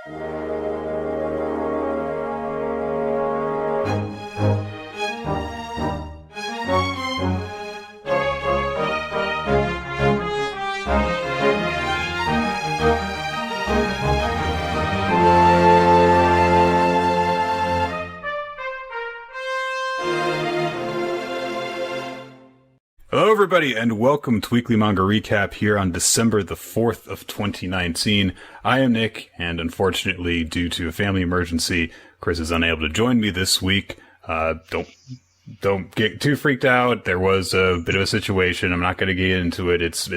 Hello, everybody, and welcome to Weekly Manga Recap here on December the 4th of 2019. I am Nick, and unfortunately, due to a family emergency, Chris is unable to join me this week. Don't get too freaked out. There was a bit of a situation. I'm not going to get into it. It's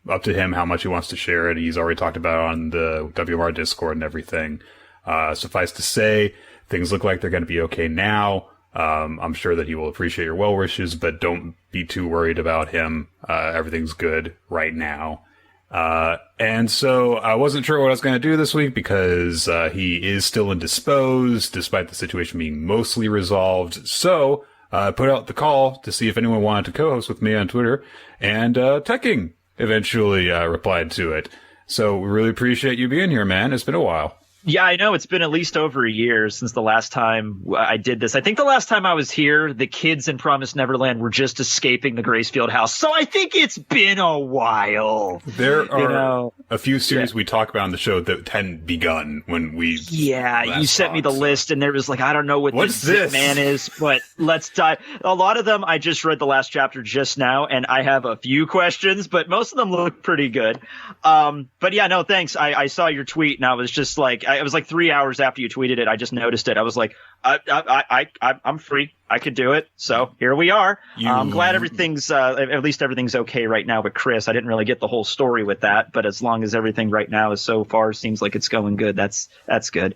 up to him how much he wants to share it. He's already talked about it on the WMR Discord and everything. Suffice to say, things look like they're going to be okay now. I'm sure that he will appreciate your well wishes, but don't be too worried about him. Everything's good right now. And so I wasn't sure what I was going to do this week because he is still indisposed, despite the situation being mostly resolved. So I put out the call to see if anyone wanted to co-host with me on Twitter, and Tekking eventually replied to it. So we really appreciate you being here, man. It's been a while. Yeah, I know. It's been at least over a year since the last time I did this. I think the last time I was here, the kids in Promised Neverland were just escaping the Gracefield house. So I think it's been a while. There are a few series we talk about on the show that hadn't begun when we you sent me the list, and there was like, I don't know what this Zipman is, but let's dive. A lot of them, I just read the last chapter just now, and I have a few questions, but most of them look pretty good. But yeah, no, thanks. I saw your tweet, and I was just like, it was like 3 hours after you tweeted it. I just noticed it. I was like, I'm free. I could do it. So here we are. I'm glad everything's, at least everything's okay right now with Chris. I didn't really get the whole story with that, but as long as everything right now is so far seems like it's going good, that's good.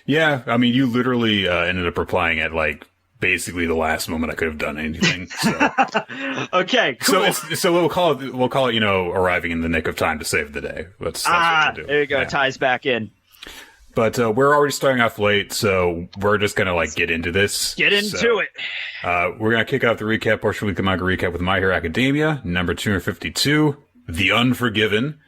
Yeah. I mean, you literally ended up replying at like basically the last moment I could have done anything. So. Okay, cool. So we'll call it, arriving in the nick of time to save the day. That's what we'll do. There you go. Yeah. It ties back in. But we're already starting off late, so we're just going to get into this. Get into it. We're going to kick off the recap portion of the Manga Recap with My Hero Academia, number 252, The Unforgiven.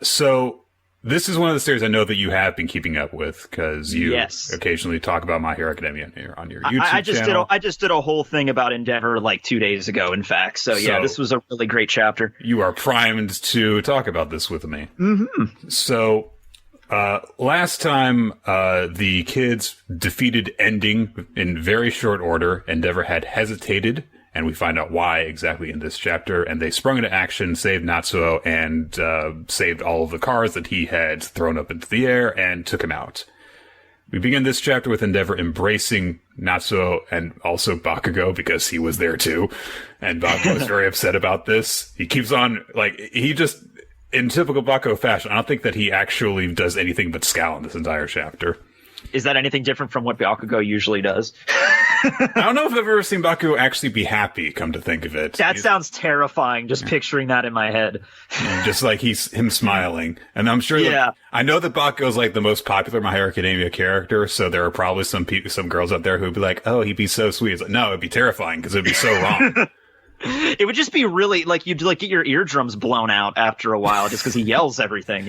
So this is one of the series I know that you have been keeping up with, because you occasionally talk about My Hero Academia on your YouTube channel. I just did a whole thing about Endeavor like 2 days ago, in fact. So yeah, this was a really great chapter. You are primed to talk about this with me. Mm-hmm. So last time the kids defeated Ending in very short order. Endeavor had hesitated, and we find out why exactly in this chapter, and they sprung into action, saved Natsuo, and saved all of the cars that he had thrown up into the air, and took him out. We begin this chapter with Endeavor embracing Natsuo and also Bakugo, because he was there too, and Bakugo is very upset about this. He keeps on, in typical Bakugo fashion, I don't think that he actually does anything but scowl in this entire chapter. Is that anything different from what Bakugo usually does? I don't know if I've ever seen Bakugo actually be happy, come to think of it. That sounds terrifying, just picturing that in my head. Just like him smiling. And I'm sure I know that Bakugo's like the most popular My Hero Academia character, so there are probably some girls out there who'd be like, oh, he'd be so sweet. It's like, no, it'd be terrifying, because it'd be so wrong. It would just be really, you'd get your eardrums blown out after a while, just because he yells everything,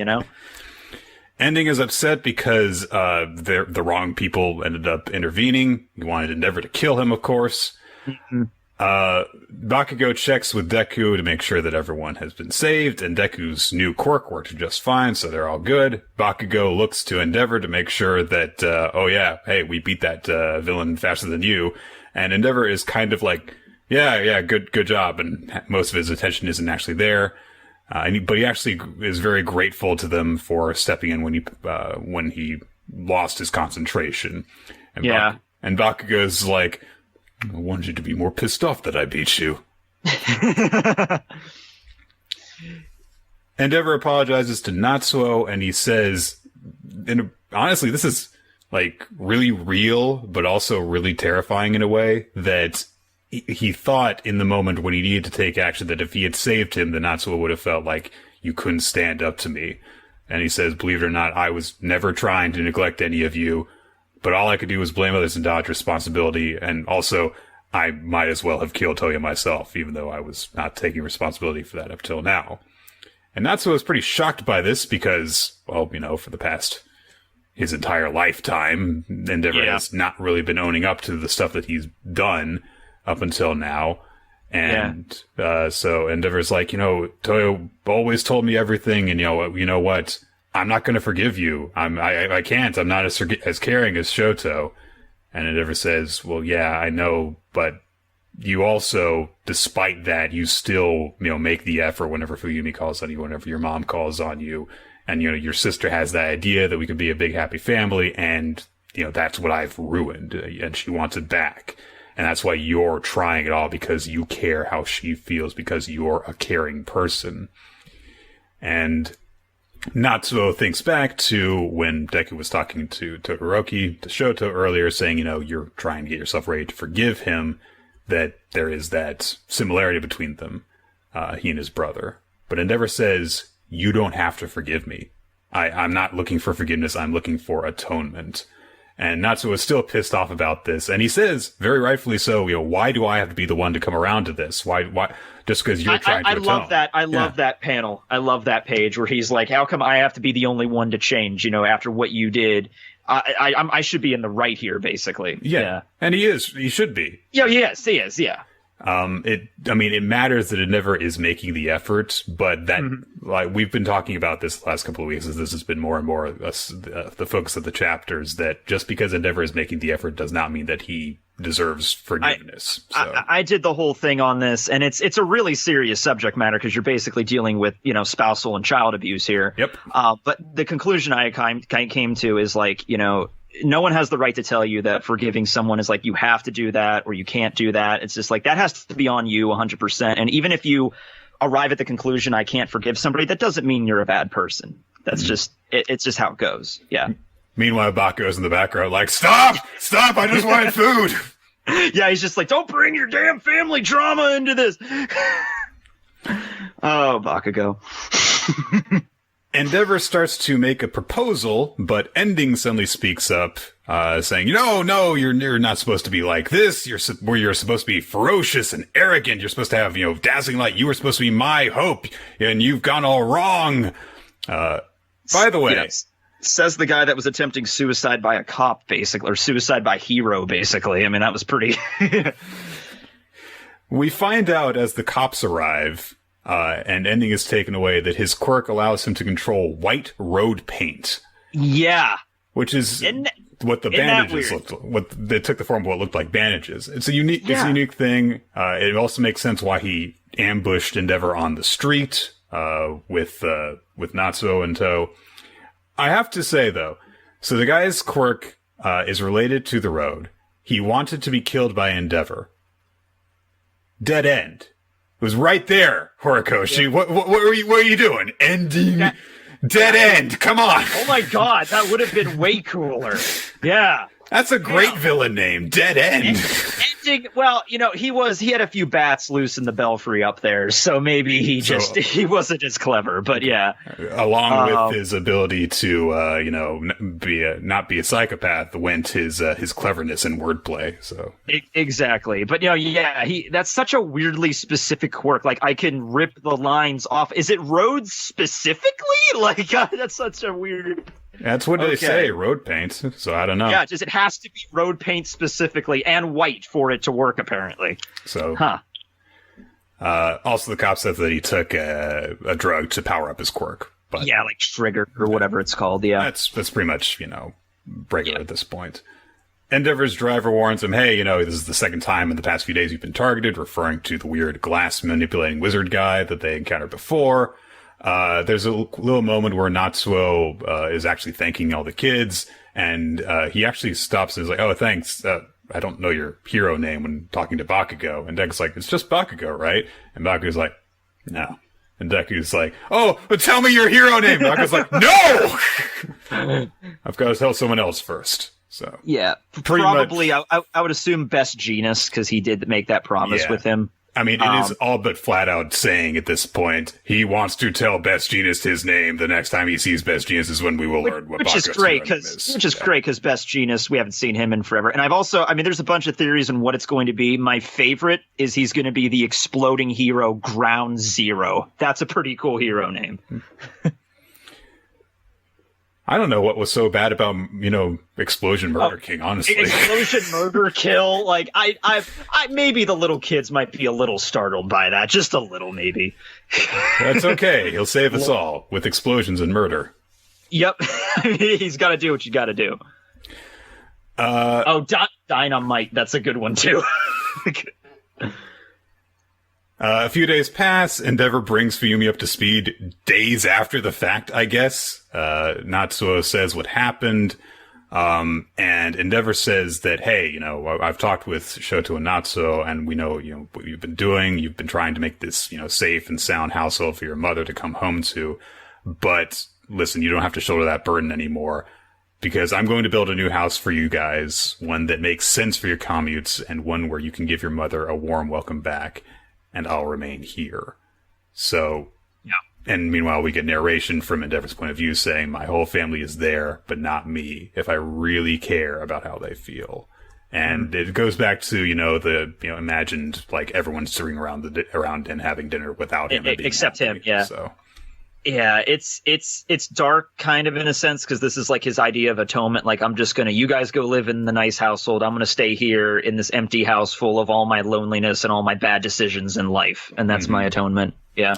Ending is upset because the wrong people ended up intervening. He wanted Endeavor to kill him, of course. Mm-hmm. Bakugo checks with Deku to make sure that everyone has been saved, and Deku's new quirk worked just fine, so they're all good. Bakugo looks to Endeavor to make sure that, we beat that villain faster than you. And Endeavor is kind of like, good job, and most of his attention isn't actually there. But he actually is very grateful to them for stepping in when he lost his concentration. And and Bakugo's like, I wanted you to be more pissed off that I beat you. Endeavor apologizes to Natsuo, and he says, honestly, this is really real, but also really terrifying in a way, that he thought in the moment when he needed to take action that if he had saved him, then Natsuo would have felt like, you couldn't stand up to me. And he says, believe it or not, I was never trying to neglect any of you, but all I could do was blame others and dodge responsibility. And also, I might as well have killed Toya myself, even though I was not taking responsibility for that up till now. And Natsuo is pretty shocked by this because, well, for the past his entire lifetime, Endeavor has not really been owning up to the stuff that he's done up until now. And so Endeavor's like, Toyo always told me everything, and you know what? I'm not going to forgive you. I can't. I'm not as caring as Shoto. And Endeavor says, well, yeah, I know, but you also, despite that, you still, make the effort whenever Fuyumi calls on you, whenever your mom calls on you. And, your sister has that idea that we could be a big, happy family. And, that's what I've ruined. And she wants it back. And that's why you're trying it all, because you care how she feels, because you're a caring person. And Natsuo thinks back to when Deku was talking to Todoroki, to Shoto earlier, saying, you're trying to get yourself ready to forgive him, that there is that similarity between them, he and his brother. But Endeavor says, you don't have to forgive me. I'm not looking for forgiveness, I'm looking for atonement. And Natsuo is still pissed off about this, and he says, very rightfully so, why do I have to be the one to come around to this? Why? Just because you're trying to atone. I love that. I love that panel. I love that page where he's like, how come I have to be the only one to change, after what you did? I should be in the right here, basically. Yeah. And he is. He should be. Yeah, yes, he is, yeah. It matters that Endeavor is making the effort, but that, like, we've been talking about this the last couple of weeks, as this has been more and more the focus of the chapters, that just because Endeavor is making the effort does not mean that he deserves forgiveness. I did the whole thing on this, and it's a really serious subject matter, because you're basically dealing with, spousal and child abuse here. Yep. But the conclusion I came to is, like, no one has the right to tell you that forgiving someone is like, you have to do that or you can't do that. It's just like, that has to be on you 100%. And even if you arrive at the conclusion, I can't forgive somebody, that doesn't mean you're a bad person. That's just, it's just how it goes. Yeah. Meanwhile, Bakugo's in the background like, stop, I just wanted food. Yeah, he's just like, don't bring your damn family drama into this. Oh, Bakugo. Endeavor starts to make a proposal, but Ending suddenly speaks up, saying, no, you're not supposed to be like this. You're supposed to be ferocious and arrogant. You're supposed to have, dazzling light. You were supposed to be my hope, and you've gone all wrong. By the way, says the guy that was attempting suicide by a cop, basically, or suicide by hero, basically. I mean, that was pretty. We find out as the cops arrive, and Ending is taken away, that his quirk allows him to control white road paint. Yeah. Which is what the bandages looked like. What they took the form of what looked like bandages. It's a unique thing. It also makes sense why he ambushed Endeavor on the street, with Natsuo in tow. I have to say, though, so the guy's quirk, is related to the road. He wanted to be killed by Endeavor. Dead end. It was right there, Horikoshi. Yeah. What were you doing? Ending. Dead end. Come on. Oh my god, that would have been way cooler. Yeah. That's a great villain name. Dead end. Ending. Well, he had a few bats loose in the belfry up there, so maybe he wasn't as clever, but yeah. Along with his ability to not be a psychopath went his cleverness and wordplay. So exactly. But that's such a weirdly specific quirk. Like, I can rip the lines off. Is it roads specifically? Like, that's such a weird. That's what they say, road paint. So I don't know. Yeah, it has to be road paint specifically and white for it to work, apparently. So, also the cop says that he took a drug to power up his quirk. But yeah, like trigger or whatever it's called. Yeah, that's pretty much regular at this point. Endeavor's driver warns him, hey, this is the second time in the past few days you've been targeted, referring to the weird glass manipulating wizard guy that they encountered before. There's a little moment where Natsuo is actually thanking all the kids, and he actually stops and is like, oh, thanks. I don't know your hero name when talking to Bakugo. And Deku's like, it's just Bakugo, right? And Bakugo's like, no. And Deku's like, oh, but tell me your hero name. Bakugo's like, no! I've got to tell someone else first. So yeah, probably. I would assume Best Genus, because he did make that promise with him. I mean, it is all but flat out saying at this point, he wants to tell Best Jeanist his name. The next time he sees Best Jeanist is when we will learn what Which is great, because Best Jeanist, we haven't seen him in forever. And I've also, I mean, there's a bunch of theories on what it's going to be. My favorite is he's going to be the exploding hero Ground Zero. That's a pretty cool hero name. I don't know what was so bad about, Explosion Murder King, honestly. Explosion Murder Kill. Like, I maybe the little kids might be a little startled by that. Just a little, maybe. That's okay. He'll save us all with explosions and murder. Yep. He's got to do what you got to do. Dynamite. That's a good one, too. A few days pass. Endeavor brings Fuyumi up to speed days after the fact, I guess. Natsuo says what happened. And Endeavor says that, hey, I've talked with Shoto and Natsuo, and we know, what you've been doing. You've been trying to make this, safe and sound household for your mother to come home to. But listen, you don't have to shoulder that burden anymore, because I'm going to build a new house for you guys, one that makes sense for your commutes, and one where you can give your mother a warm welcome back. And I'll remain here. So, yeah. And meanwhile, we get narration from Endeavor's point of view saying, my whole family is there, but not me, if I really care about how they feel. And it goes back to, imagined, like, everyone sitting around and having dinner without him. Except him, yeah. So. Yeah, it's dark kind of in a sense, because this is like his idea of atonement. Like, you guys go live in the nice household. I'm going to stay here in this empty house full of all my loneliness and all my bad decisions in life. And that's my atonement. Yeah.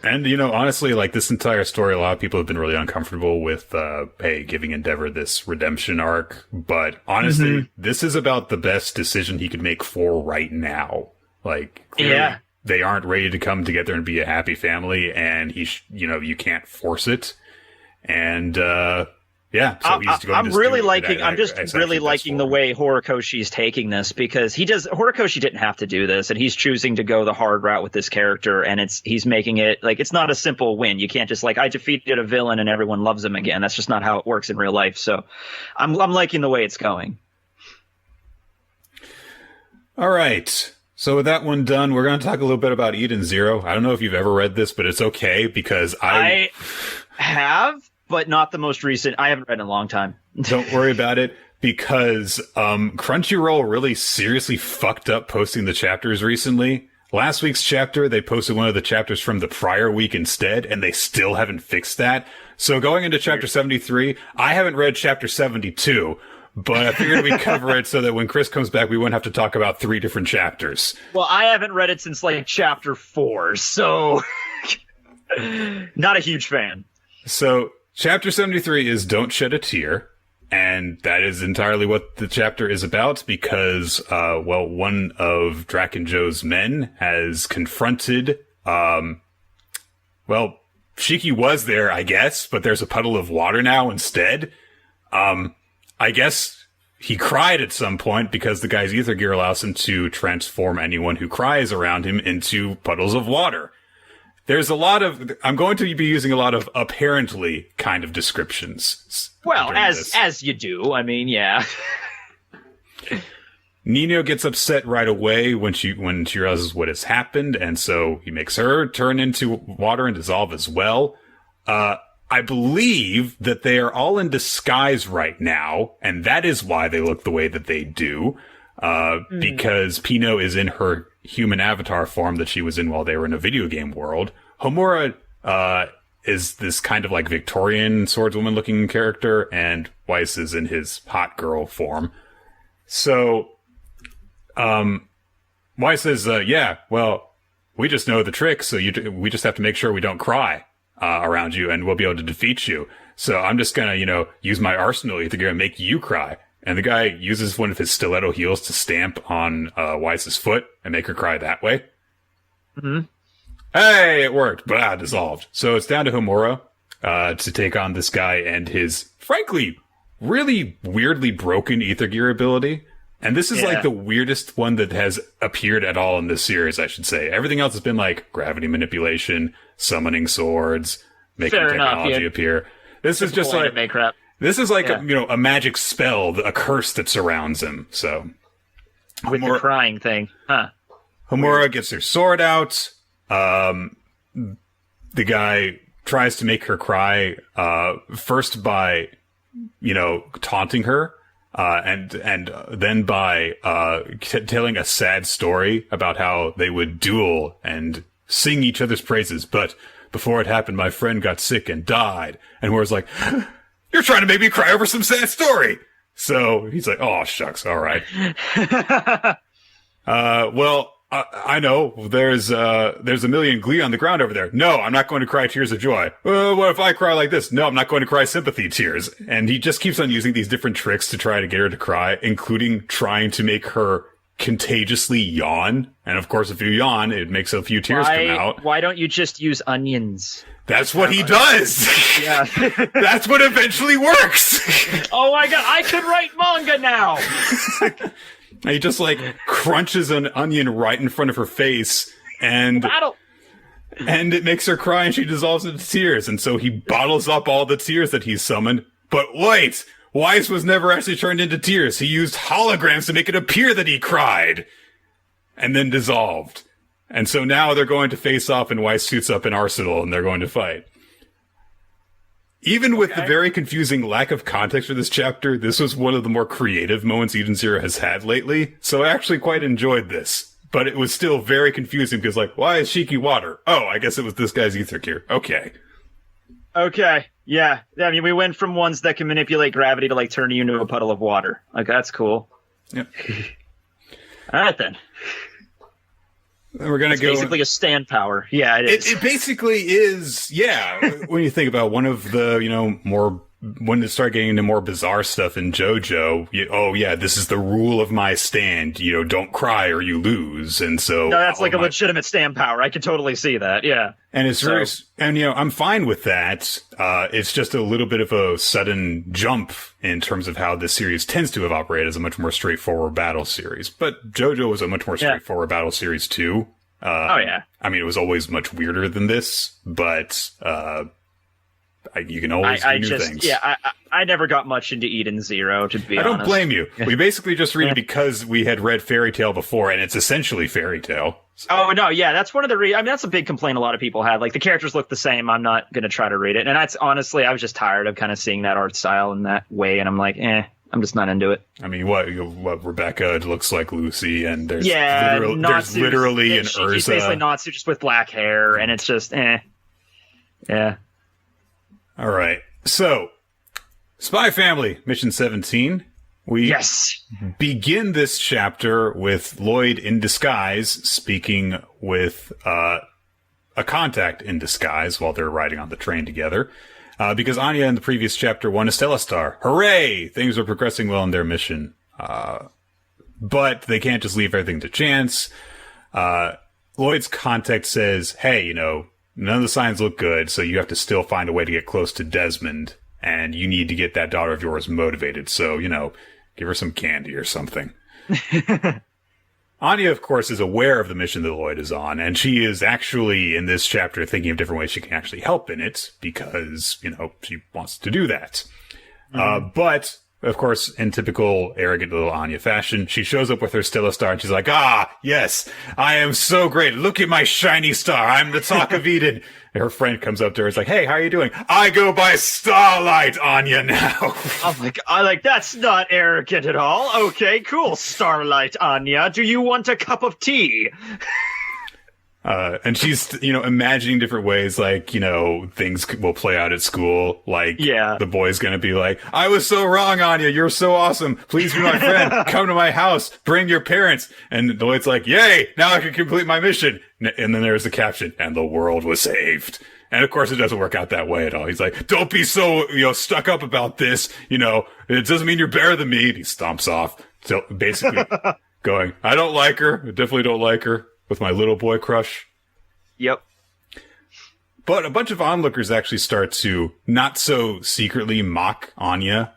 And, honestly, like, this entire story, a lot of people have been really uncomfortable with, giving Endeavor this redemption arc. But honestly, this is about the best decision he could make for right now. Like, clearly, yeah. They aren't ready to come together and be a happy family, and you can't force it. And, so he's going I'm really liking, I'm just really liking the way Horikoshi's taking this, because Horikoshi didn't have to do this, and he's choosing to go the hard route with this character, and he's making it, like, it's not a simple win. You can't just, like, I defeated a villain and everyone loves him again. That's just not how it works in real life. So I'm liking the way it's going. All right. So with that one done, we're going to talk a little bit about Eden Zero. I don't know if you've ever read this, but it's okay, because I have, but not the most recent. I haven't read in a long time. Don't worry about it, because Crunchyroll really seriously fucked up posting the chapters recently. Last week's chapter, they posted one of the chapters from the prior week instead, and they still haven't fixed that. So going into chapter 73, I haven't read chapter 72, but I figured we'd cover it so that when Chris comes back, we wouldn't have to talk about 3 different chapters. Well, I haven't read it since, like, chapter 4, so not a huge fan. So chapter 73 is Don't Shed a Tear, and that is entirely what the chapter is about, because, one of Drakenjo's men has confronted, Shiki was there, I guess, but there's a puddle of water now instead. I guess he cried at some point because the guy's ether gear allows him to transform anyone who cries around him into puddles of water. There's a lot of, I'm going to be using a lot of apparently kind of descriptions. Well, as you do. I mean, yeah. Nino gets upset right away when she realizes what has happened, and so he makes her turn into water and dissolve as well. I believe that they are all in disguise right now, and that is why they look the way that they do, because Pino is in her human avatar form that she was in while they were in a video game world. Homura is this kind of like Victorian swordswoman-looking character, and Weiss is in his hot girl form. So, Weiss says, we just know the trick, so we just have to make sure we don't cry around you, and we'll be able to defeat you. So I'm just gonna, use my arsenal ether gear and make you cry. And the guy uses one of his stiletto heels to stamp on Weiss's foot and make her cry that way. Mm-hmm. Hey, it worked. Blah, dissolved. So it's down to Homura to take on this guy and his, frankly, really weirdly broken ether gear ability. And this is like the weirdest one that has appeared at all in this series, I should say. Everything else has been like gravity manipulation, summoning swords, making technology appear. This is just like this is like a magic spell, a curse that surrounds him. So with the crying thing, huh? Homura gets her sword out. The guy tries to make her cry, first by, taunting her, and then by, telling a sad story about how they would duel and sing each other's praises. But before it happened, my friend got sick and died. And Homora's like, you're trying to make me cry over some sad story. So he's like, oh, shucks. All right. Well, I know there's a million glee on the ground over there. No, I'm not going to cry tears of joy. What if I cry like this? No, I'm not going to cry sympathy tears. And he just keeps on using these different tricks to try to get her to cry, including trying to make her contagiously yawn. And of course, if you yawn, it makes a few tears come out. Why don't you just use onions? That's what he does. Yeah. That's what eventually works. Oh my god, I could write manga now. He just crunches an onion right in front of her face, and it makes her cry, and she dissolves into tears. And so he bottles up all the tears that he's summoned. But wait, Weiss was never actually turned into tears. He used holograms to make it appear that he cried, and then dissolved. And so now they're going to face off, and Weiss suits up in Arsenal, and they're going to fight. Even with the very confusing lack of context for this chapter, this was one of the more creative moments Eden Zero has had lately, so I actually quite enjoyed this. But it was still very confusing because, why is Shiki water? Oh, I guess it was this guy's ether cure. Okay. Okay, yeah. I mean, we went from ones that can manipulate gravity to, turn you into a puddle of water. That's cool. Yep. All right, then. We're going to go... basically a stand power. Yeah, it is. It basically is, yeah. When you think about one of the, more... When they start getting into more bizarre stuff in JoJo, this is the rule of my stand. Don't cry or you lose. And so... No, that's a legitimate stand power. I can totally see that, yeah. And it's very... And, I'm fine with that. It's just a little bit of a sudden jump in terms of how this series tends to have operated as a much more straightforward battle series. But JoJo was a much more straightforward battle series, too. Oh, yeah. I mean, it was always much weirder than this, but... you can always do new things. Yeah, I never got much into Eden Zero, to be honest. I don't blame you. We basically just read it because we had read Fairy Tail before, and it's essentially Fairy Tail. So. Oh, no, yeah, that's one of the that's a big complaint a lot of people had. The characters look the same, I'm not going to try to read it. And that's, honestly, I was just tired of kind of seeing that art style in that way, and I'm like, I'm just not into it. I mean, what Rebecca looks like Lucy, and there's there's literally an Urza. She's basically Natsu, just with black hair, and it's just, Yeah. All right. So, Spy Family, Mission 17. We begin this chapter with Lloyd in disguise speaking with a contact in disguise while they're riding on the train together. Because Anya in the previous chapter won a Stella Star. Hooray! Things are progressing well in their mission. But they can't just leave everything to chance. Lloyd's contact says, hey, none of the signs look good, so you have to still find a way to get close to Desmond, and you need to get that daughter of yours motivated, so, give her some candy or something. Anya, of course, is aware of the mission that Lloyd is on, and she is actually, in this chapter, thinking of different ways she can actually help in it, because, she wants to do that. But... Of course, in typical arrogant little Anya fashion, she shows up with her Stella Star and she's like, yes, I am so great. Look at my shiny star. I'm the talk of Eden. And her friend comes up to her and is like, hey, how are you doing? I go by Starlight, Anya, now. I'm like, that's not arrogant at all. Okay, cool, Starlight, Anya. Do you want a cup of tea? And she's, imagining different ways, things will play out at school. The boy's gonna be like, I was so wrong, Anya. You're so awesome. Please be my friend. Come to my house. Bring your parents. And Lloyd's like, yay, now I can complete my mission. And then there's the caption, and the world was saved. And of course, it doesn't work out that way at all. He's like, don't be so, stuck up about this. It doesn't mean you're better than me. And he stomps off. So basically going, I don't like her. I definitely don't like her. With my little boy crush. Yep. But a bunch of onlookers actually start to not so secretly mock Anya,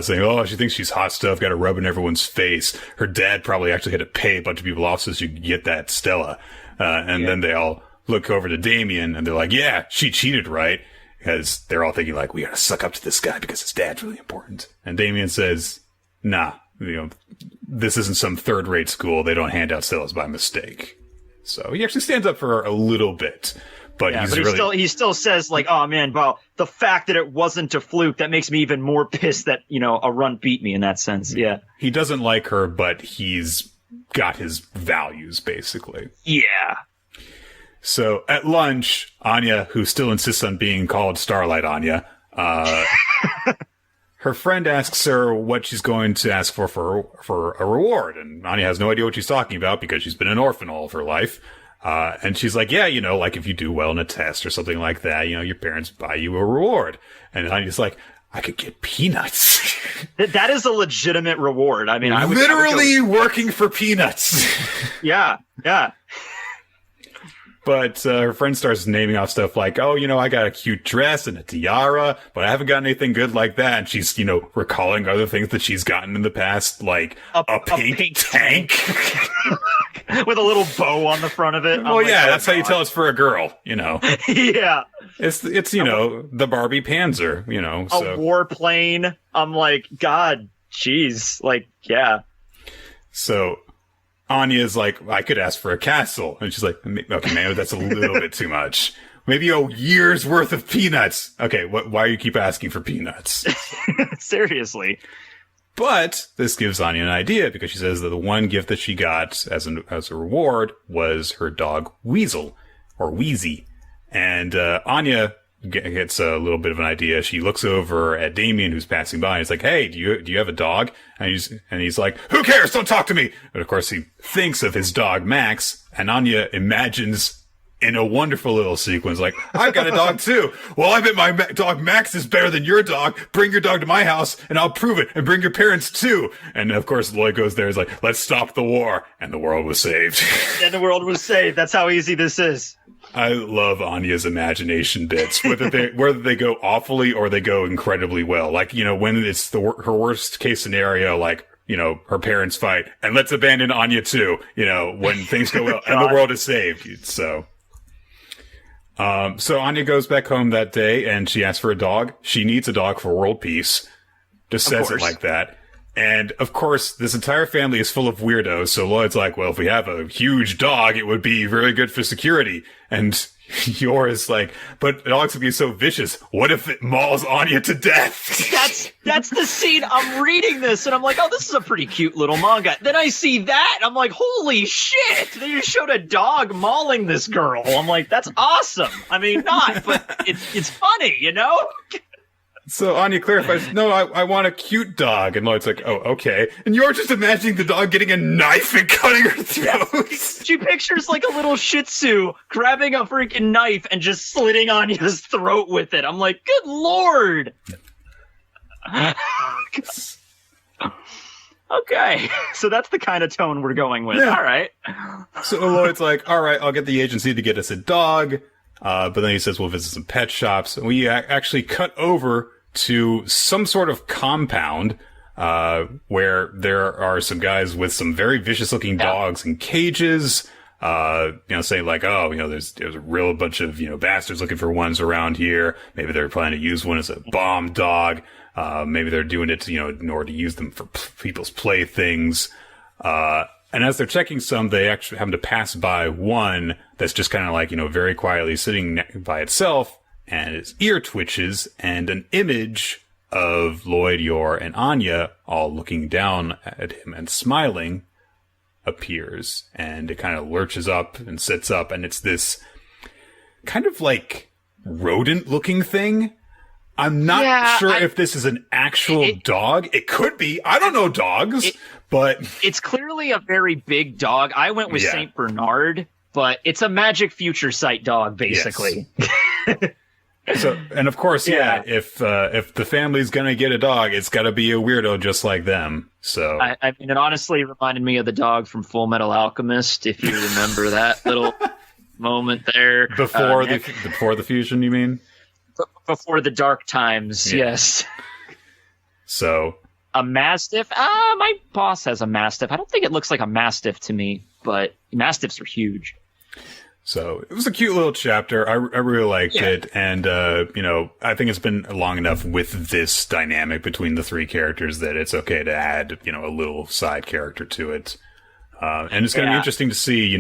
saying, oh, she thinks she's hot stuff, got to rub in everyone's face. Her dad probably actually had to pay a bunch of people off so she could get that Stella. Then they all look over to Damien and they're like, yeah, she cheated, right? Because they're all thinking we got to suck up to this guy because his dad's really important. And Damien says, nah, this isn't some third-rate school. They don't hand out Stellas by mistake. So he actually stands up for her a little bit. But he still says, like, oh, man, well, the fact that it wasn't a fluke, that makes me even more pissed that, a run beat me in that sense. Yeah. He doesn't like her, but he's got his values, basically. Yeah. So at lunch, Anya, who still insists on being called Starlight Anya, her friend asks her what she's going to ask for a reward. And Anya has no idea what she's talking about because she's been an orphan all of her life. And she's like, yeah, like if you do well in a test or something like that, your parents buy you a reward. And Anya's like, I could get peanuts. That is a legitimate reward. I mean, I would literally working for peanuts. Yeah. But her friend starts naming off stuff like, oh, I got a cute dress and a tiara, but I haven't gotten anything good like that. And she's, recalling other things that she's gotten in the past, like a pink tank. With a little bow on the front of it. Well, that's how you tell it's for a girl, Yeah. It's the Barbie Panzer, so. A warplane. I'm like, God, jeez. Like, yeah. So Anya's like, I could ask for a castle. And she's like, okay, man, that's a little bit too much. Maybe a year's worth of peanuts. Okay, why do you keep asking for peanuts? Seriously. But this gives Anya an idea because she says that the one gift that she got as a reward was her dog Weasel, or Wheezy. And Anya gets a little bit of an idea. She looks over at Damien, who's passing by, and he's like, hey, do you have a dog? And he's like, who cares? Don't talk to me. But of course he thinks of his dog Max, and Anya imagines in a wonderful little sequence, like, I've got a dog too. Well, I bet my dog Max is better than your dog. Bring your dog to my house and I'll prove it, and bring your parents too. And of course Lloyd goes there, is like, let's stop the war. And the world was saved. And the world was saved. That's how easy this is. I love Anya's imagination bits, whether they go awfully or they go incredibly well. Like, when it's her worst case scenario, like, her parents fight, and let's abandon Anya too, when things go well and the world is saved. So Anya goes back home that day and she asks for a dog. She needs a dog for world peace. Just says it like that. And of course, this entire family is full of weirdos. So Lloyd's like, well, if we have a huge dog, it would be very good for security. And Yora's like, but dogs would be so vicious. What if it mauls Anya to death? That's the scene. I'm reading this and I'm like, oh, this is a pretty cute little manga. Then I see that. I'm like, holy shit. They just showed a dog mauling this girl. I'm like, that's awesome. I mean, not, but it's funny, So Anya clarifies, no, I want a cute dog. And Lloyd's like, oh, okay. And you're just imagining the dog getting a knife and cutting her throat. Yeah. She pictures like a little Shih Tzu grabbing a freaking knife and just slitting Anya's throat with it. I'm like, good Lord. Okay. So that's the kind of tone we're going with. Yeah. All right. So Lloyd's like, all right, I'll get the agency to get us a dog. But then he says we'll visit some pet shops. And we actually cut over to some sort of compound where there are some guys with some very vicious looking dogs in cages, saying like, oh, there's a real bunch of, bastards looking for ones around here. Maybe they're planning to use one as a bomb dog. Maybe they're doing it to, in order to use them for people's playthings. And as they're checking some, they actually happen to pass by one that's just kind of like, very quietly sitting by itself, and its ear twitches, and an image of Lloyd, Yor, and Anya all looking down at him and smiling appears. And it kind of lurches up and sits up, and it's this kind of like rodent-looking thing. I'm not sure if this is an actual dog. It could be. I don't know dogs, but it's clearly a very big dog. I went with Saint Bernard, but it's a Magic Future Sight dog, basically. Yes. So, and of course, if the family's gonna get a dog, it's got to be a weirdo just like them. So, I mean, it honestly reminded me of the dog from Full Metal Alchemist, if you remember that little moment there. Before the fusion, you mean? Before the dark times, yes. So a Mastiff? My boss has a Mastiff. I don't think it looks like a Mastiff to me, but Mastiffs are huge. So it was a cute little chapter. I really liked it. And, I think it's been long enough with this dynamic between the three characters that it's okay to add, a little side character to it. And it's going to be interesting to see,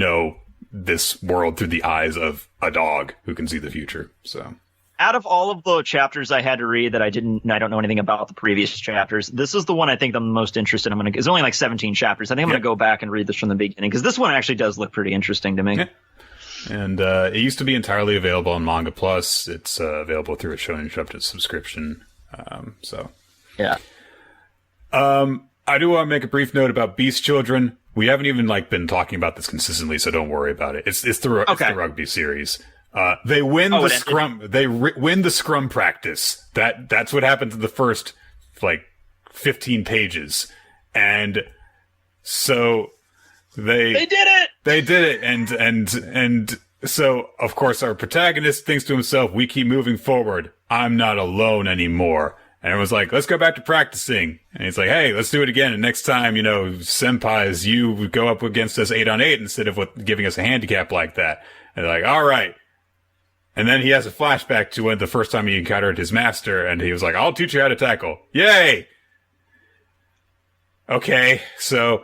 this world through the eyes of a dog who can see the future. So, out of all of the chapters I had to read that I don't know anything about the previous chapters, this is the one I think I'm most interested in. It's only like 17 chapters. I think I'm going to go back and read this from the beginning, because this one actually does look pretty interesting to me. Yeah. And it used to be entirely available on Manga Plus. It's available through a Shonen Jump subscription. Yeah. I do want to make a brief note about Beast Children. We haven't even been talking about this consistently, so don't worry about it. It's the rugby series. They win the scrum. They win the scrum practice. That's what happens in the first 15 pages, and so they did it. They did it, and so of course our protagonist thinks to himself, "We keep moving forward. I'm not alone anymore." And everyone's like, let's go back to practicing. And he's like, hey, let's do it again. And next time, senpais, you go up against us 8-on-8 instead of giving us a handicap like that. And they're like, all right. And then he has a flashback to when the first time he encountered his master, and he was like, I'll teach you how to tackle. Yay! Okay, so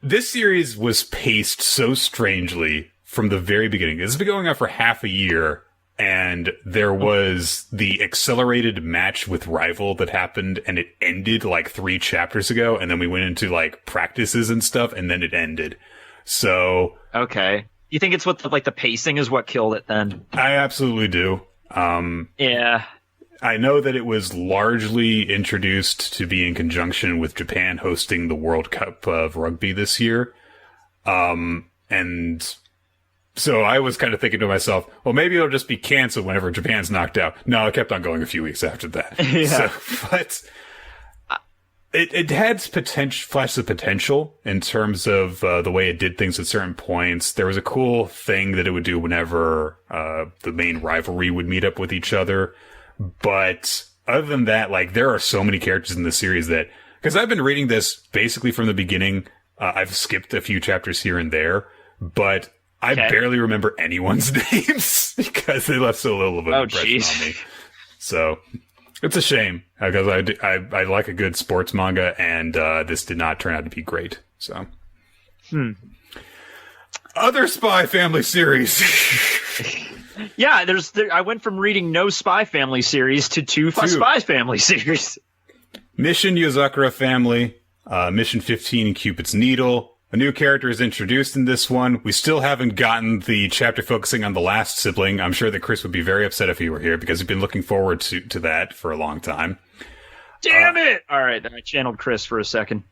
this series was paced so strangely from the very beginning. This has been going on for half a year. And there was the accelerated match with Rival that happened, and it ended 3 chapters ago, and then we went into practices and stuff, and then it ended. So okay, you think it's what the pacing is what killed it then? I absolutely do. Yeah, I know that it was largely introduced to be in conjunction with Japan hosting the World Cup of Rugby this year, and so I was kind of thinking to myself, well, maybe it'll just be canceled whenever Japan's knocked out. No, it kept on going a few weeks after that. Yeah. So, but it had flashes of potential in terms of the way it did things at certain points. There was a cool thing that it would do whenever the main rivalry would meet up with each other. But other than that, there are so many characters in the series that, because I've been reading this basically from the beginning, I've skipped a few chapters here and there, but I barely remember anyone's names because they left so little of an impression on me. So it's a shame because I like a good sports manga, and this did not turn out to be great. So, other Spy Family series. Yeah, I went from reading no Spy Family series to two Spy Family series. Mission Yozakura Family, Mission 15 Cupid's Needle. A new character is introduced in this one. We still haven't gotten the chapter focusing on the last sibling. I'm sure that Chris would be very upset if he were here because he's been looking forward to that for a long time. Damn it! All right, then I channeled Chris for a second.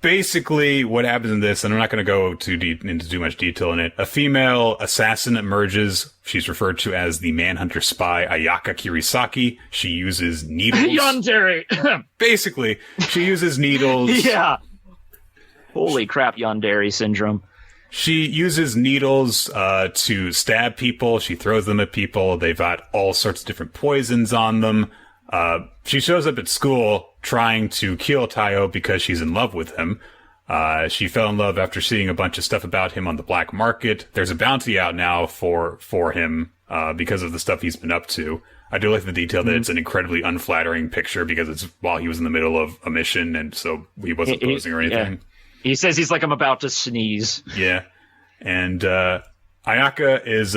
Basically, what happens in this, and I'm not going to go into too much detail in it, a female assassin emerges. She's referred to as the Manhunter spy, Ayaka Kirisaki. She uses needles. Yandere! Basically, she uses needles. Yeah. Holy crap, Yandere syndrome. She uses needles to stab people. She throws them at people. They've got all sorts of different poisons on them. She shows up at school trying to kill Taiyo because she's in love with him. She fell in love after seeing a bunch of stuff about him on the black market. There's a bounty out now for him because of the stuff he's been up to. I do like the detail that it's an incredibly unflattering picture because it's while he was in the middle of a mission, and so he wasn't posing or anything. Yeah. He says he's like, I'm about to sneeze. Yeah. And Ayaka is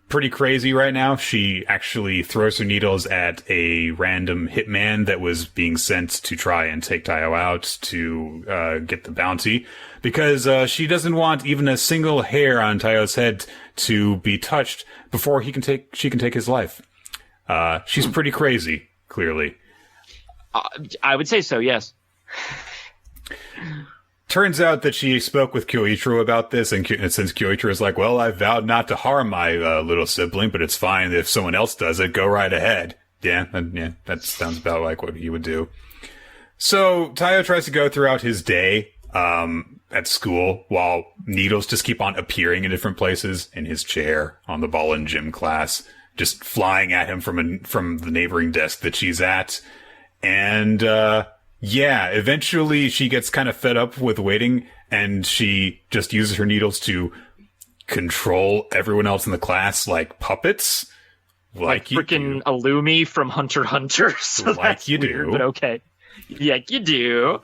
pretty crazy right now. She actually throws her needles at a random hitman that was being sent to try and take Taiyo out to get the bounty because she doesn't want even a single hair on Taiyo's head to be touched before she can take his life. She's pretty crazy, clearly. I would say so, yes. Turns out that she spoke with Kyoichiro about this, and since Kyoichiro is like, well, I vowed not to harm my little sibling, but it's fine if someone else does it, go right ahead. Yeah, that sounds about like what he would do. So Taiyo tries to go throughout his day at school while needles just keep on appearing in different places, in his chair, on the ball and gym class, just flying at him from the neighboring desk that she's at. And yeah, eventually she gets kind of fed up with waiting, and she just uses her needles to control everyone else in the class like puppets. Like freaking Illumi from Hunter x Hunter. So like you do. But okay. Yeah, you do.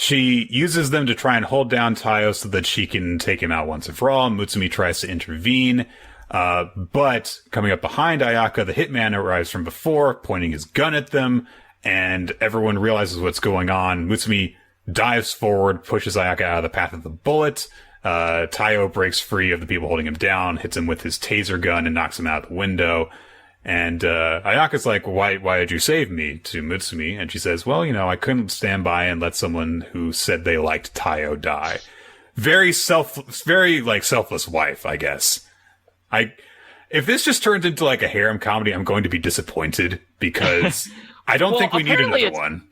She uses them to try and hold down Tayo so that she can take him out once and for all. Mutsumi tries to intervene. But coming up behind Ayaka, the hitman arrives from before, pointing his gun at them, and everyone realizes what's going on. Mutsumi dives forward, pushes Ayaka out of the path of the bullet. Tayo breaks free of the people holding him down, hits him with his taser gun, and knocks him out the window. And Ayaka's like, why did you save me, to Mutsumi? And she says, well, I couldn't stand by and let someone who said they liked Tayo die. Very selfless wife, I guess. If this just turns into like a harem comedy, I'm going to be disappointed because I don't think we need another one.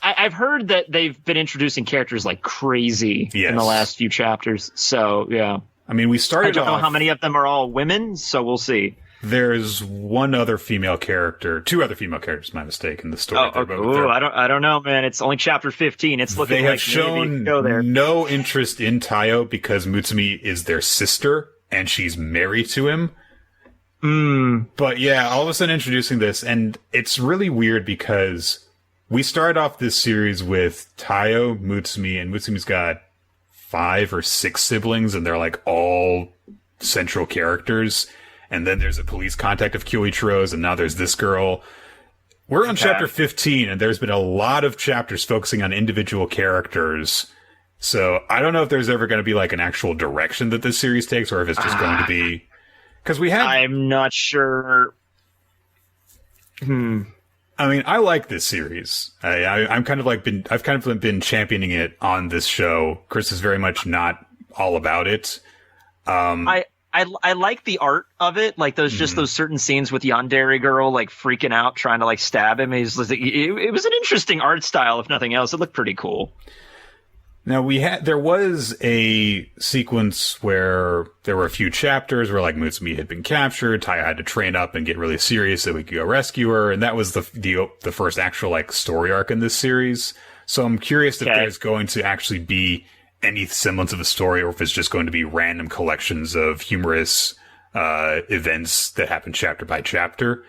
I've heard that they've been introducing characters like crazy in the last few chapters. So, yeah. I mean, I don't know how many of them are all women, so we'll see. There's two other female characters, my mistake, in the story. I don't know, man. It's only chapter 15. It's looking like they have shown go there. No interest in Tayo because Mutsumi is their sister and she's married to him. But yeah, all of a sudden introducing this, and it's really weird because we started off this series with Tayo, Mutsumi, and Mutsumi's got 5 or 6 siblings, and they're like all central characters. And then there's a police contact of Kyoichiro's, and now there's this girl. We're on chapter 15, and there's been a lot of chapters focusing on individual characters. So I don't know if there's ever going to be like an actual direction that this series takes, or if it's just going to be... Because I'm not sure. I mean, I like this series. I've kind of been championing it on this show. Chris is very much not all about it. I like the art of it, like those certain scenes with Yandere girl like freaking out trying to like stab him. It was an interesting art style, if nothing else. It looked pretty cool. Now there was a sequence where there were a few chapters where like Mutsumi had been captured, Tayo had to train up and get really serious so we could go rescue her, and that was the first actual like story arc in this series. So I'm curious if there's going to actually be any semblance of a story, or if it's just going to be random collections of humorous events that happen chapter by chapter.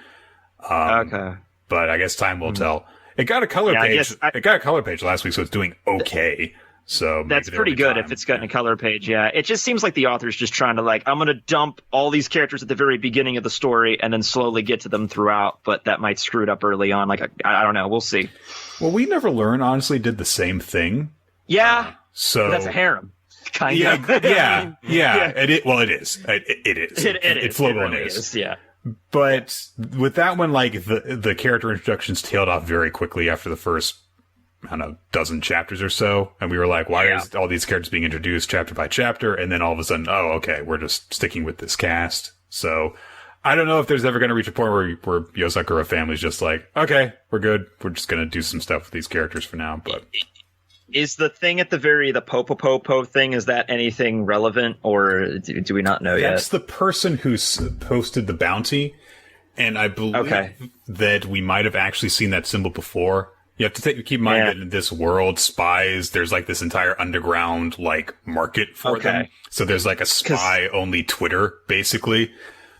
But I guess time will tell. It got a color page. It got a color page last week, so it's doing okay. So that's pretty good if it's gotten a color page. Yeah, it just seems like the author's just trying to like, I'm going to dump all these characters at the very beginning of the story and then slowly get to them throughout. But that might screw it up early on. Like, I don't know. We'll see. Well, We Never Learn honestly did the same thing. Yeah. So that's a harem. Kind of. Yeah. It is. It is. It really is. Yeah. But with that one, like the character introductions tailed off very quickly after the first, I don't know, dozen chapters or so. And we were like, why is all these characters being introduced chapter by chapter? And then all of a sudden, we're just sticking with this cast. So I don't know if there's ever going to reach a point where Yozakura family's just like, okay, we're good. We're just going to do some stuff with these characters for now. But is the thing at the Popo thing, is that anything relevant, or do we not know yet? That's the person who posted the bounty. And I believe that we might have actually seen that symbol before. You have to keep in mind that in this world, spies, there's like this entire underground like market for them. So there's like a spy-only Twitter, basically.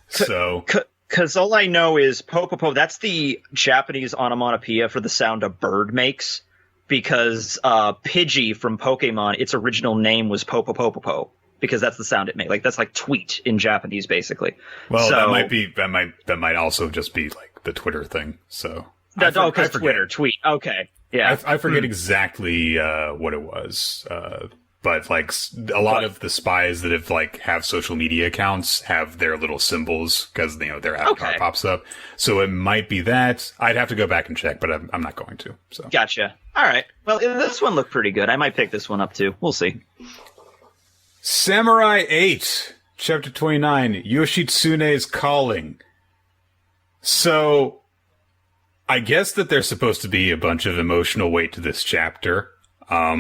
Because all I know is Popopo, that's the Japanese onomatopoeia for the sound a bird makes. Because Pidgey from Pokemon, its original name was Popopopopo. Because that's the sound it made. Like, that's like tweet in Japanese, basically. Well, that might also just be like the Twitter thing, so... Because Twitter, tweet. Okay. Yeah. I forget exactly what it was. But like a lot of the spies that have social media accounts have their little symbols because, their avatar pops up. So it might be that. I'd have to go back and check, but I'm not going to. So. Gotcha. All right. Well, this one looked pretty good. I might pick this one up too. We'll see. Samurai 8, Chapter 29, Yoshitsune's Calling. So... I guess that there's supposed to be a bunch of emotional weight to this chapter. I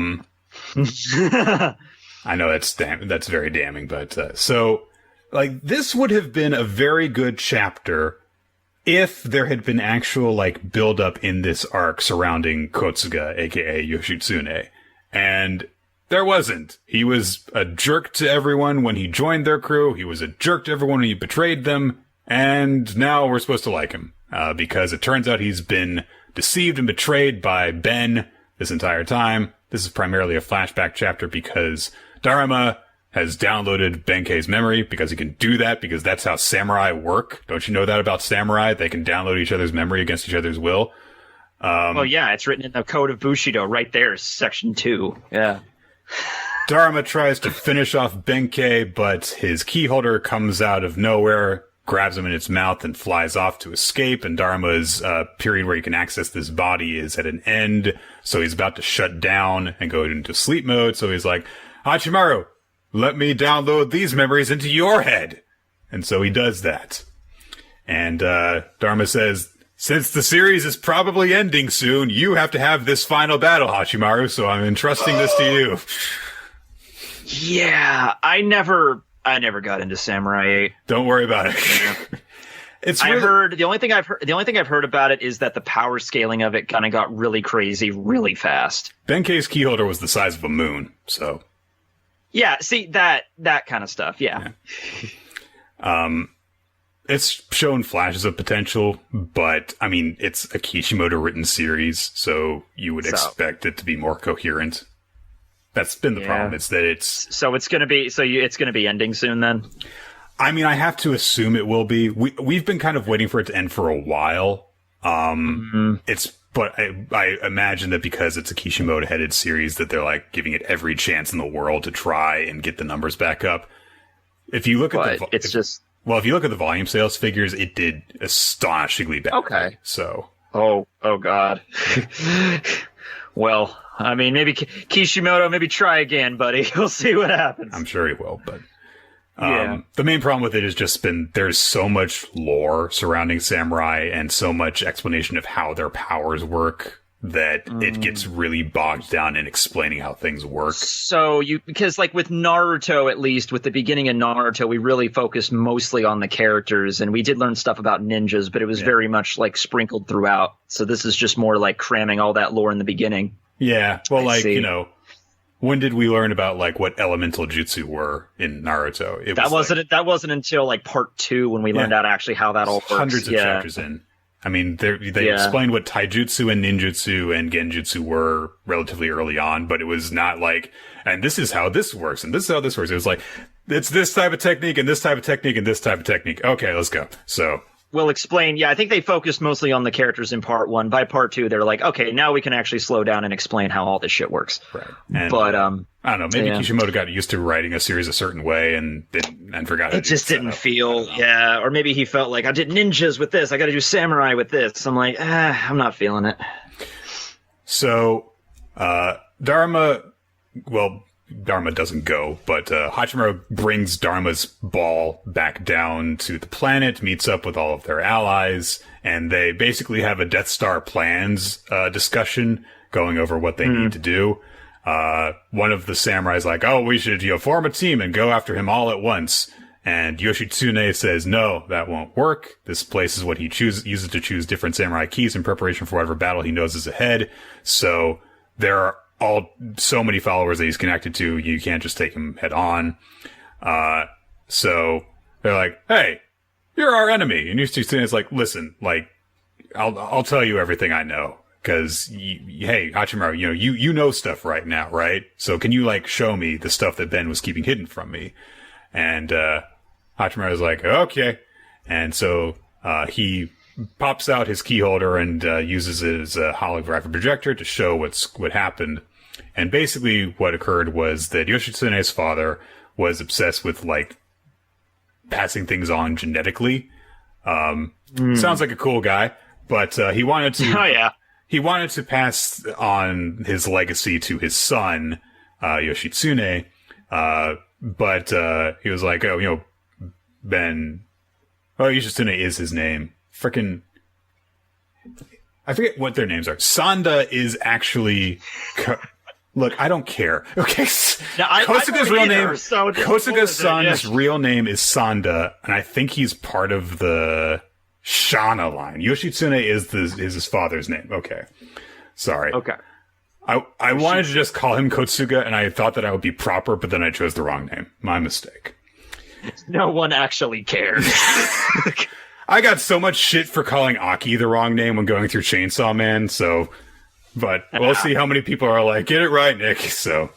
know that's very damning, but so like this would have been a very good chapter if there had been actual like build up in this arc surrounding Kotsuga, aka Yoshitsune, and there wasn't. He was a jerk to everyone when he joined their crew. He was a jerk to everyone when he betrayed them, and now we're supposed to like him. Because it turns out he's been deceived and betrayed by Ben this entire time. this is primarily a flashback chapter because Dharma has downloaded Benkei's memory because he can do that because that's how samurai work. Don't you know that about samurai? They can download each other's memory against each other's will. Well, yeah, it's written in the Code of Bushido right there, Section 2. Yeah. Dharma tries to finish off Benkei, but his keyholder comes out of nowhere, grabs him in its mouth, and flies off to escape. And Dharma's period where he can access this body is at an end, so he's about to shut down and go into sleep mode. So he's like, Hachimaru, let me download these memories into your head. And so he does that. And Dharma says, since the series is probably ending soon, you have to have this final battle, Hachimaru, so I'm entrusting this to you. Yeah, I never got into Samurai 8. Don't worry about it. The only thing I've heard about it is that the power scaling of it kind of got really crazy really fast. Benkei's keyholder was the size of a moon, so yeah, see that kind of stuff, yeah. It's shown flashes of potential, but I mean, it's a Kishimoto written series, so you would expect it to be more coherent. That's been the problem. It's that it's gonna be ending soon then. I mean, I have to assume it will be. We've been kind of waiting for it to end for a while. But I imagine that because it's a Kishimoto headed series that they're like giving it every chance in the world to try and get the numbers back up. If you look at if you look at the volume sales figures, it did astonishingly bad. Okay. So. Oh God. Well, I mean, maybe Kishimoto, maybe try again, buddy. We'll see what happens. I'm sure he will, but the main problem with it has just been there's so much lore surrounding samurai and so much explanation of how their powers work that it gets really bogged down in explaining how things work. So because like with Naruto, at least with the beginning of Naruto, we really focused mostly on the characters, and we did learn stuff about ninjas, but it was very much like sprinkled throughout. So this is just more like cramming all that lore in the beginning. Yeah. Well, when did we learn about like what elemental jutsu were in Naruto? That wasn't until like part 2 when we learned out actually how that all works. Hundreds of chapters in. I mean, they explained what taijutsu and ninjutsu and genjutsu were relatively early on, but it was not like, and this is how this works, and this is how this works. It was like, it's this type of technique, and this type of technique, and this type of technique. Okay, let's go. So we'll explain. Yeah, I think they focused mostly on the characters in part 1. By part 2, they're like, okay, now we can actually slow down and explain how all this shit works. Right. And, I don't know. Maybe Kishimoto got used to writing a series a certain way and forgot it. Just didn't feel. Yeah, or maybe he felt like I did ninjas with this. I got to do samurai with this. I'm like, I'm not feeling it. So, Dharma doesn't go, but Hachimaru brings Dharma's ball back down to the planet, meets up with all of their allies, and they basically have a Death Star plans discussion going over what they need to do. One of the samurai's like, oh, we should form a team and go after him all at once. And Yoshitsune says, no, that won't work. This place is what he uses to choose different samurai keys in preparation for whatever battle he knows is ahead. So there are so many followers that he's connected to, you can't just take him head on. So they're like, hey, you're our enemy. And Yoshitsune is like, listen, like, I'll tell you everything I know. Cause hey, Hachimaru, you know stuff right now, right? So can you like show me the stuff that Ben was keeping hidden from me? And, Hachimaru is like, okay. And so, he pops out his keyholder and, uses his holographic projector to show what happened. And basically what occurred was that Yoshitsune's father was obsessed with like passing things on genetically. Sounds like a cool guy, but, he wanted to. Oh yeah. He wanted to pass on his legacy to his son, Yoshitsune, but he was like, Ben... Oh, Yoshitsune is his name. Frickin'... I forget what their names are. Sanda is actually... Look, I don't care. Okay, Kosuga's real name... Kosuga's son's real name is Sanda, and I think he's part of the... Shana line. Yoshitsune is his father's name. Okay. Sorry. Okay. I wanted to just call him Kotsuga, and I thought that I would be proper, but then I chose the wrong name. My mistake. No one actually cares. I got so much shit for calling Aki the wrong name when going through Chainsaw Man, so But we'll see how many people are like, get it right, Nick. So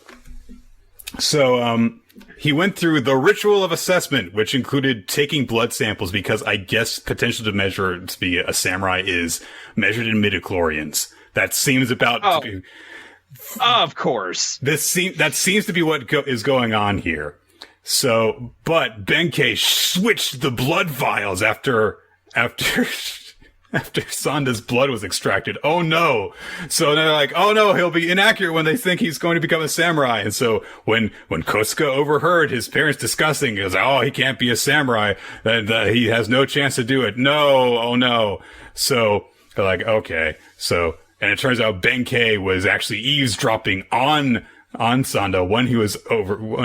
he went through the ritual of assessment, which included taking blood samples because I guess potential to be a samurai is measured in midichlorians. That seems about to be... Of course. That seems to be what is going on here. So, but Benkei switched the blood vials after Sanda's blood was extracted. Oh no. So they're like, oh no, he'll be inaccurate when they think he's going to become a samurai. And so when Kosuke overheard his parents discussing, he was like, oh, he can't be a samurai. He has no chance to do it. No. Oh no. So they're like, okay. So, and it turns out Benkei was actually eavesdropping on Sanda when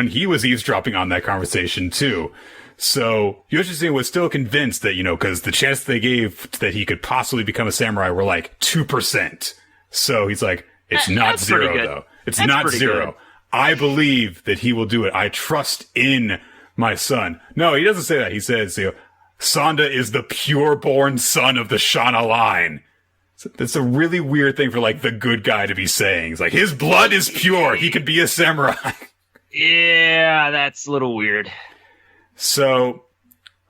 he was eavesdropping on that conversation too. So Yoshitsune was still convinced that, because the chance they gave that he could possibly become a samurai were like 2%. So he's like, it's not zero though. It's not zero. Good. I believe that he will do it. I trust in my son. No, he doesn't say that. He says, Sanda is the pure-born son of the Shana line. That's a really weird thing for like the good guy to be saying. It's like, his blood is pure. He could be a samurai. Yeah, that's a little weird. So,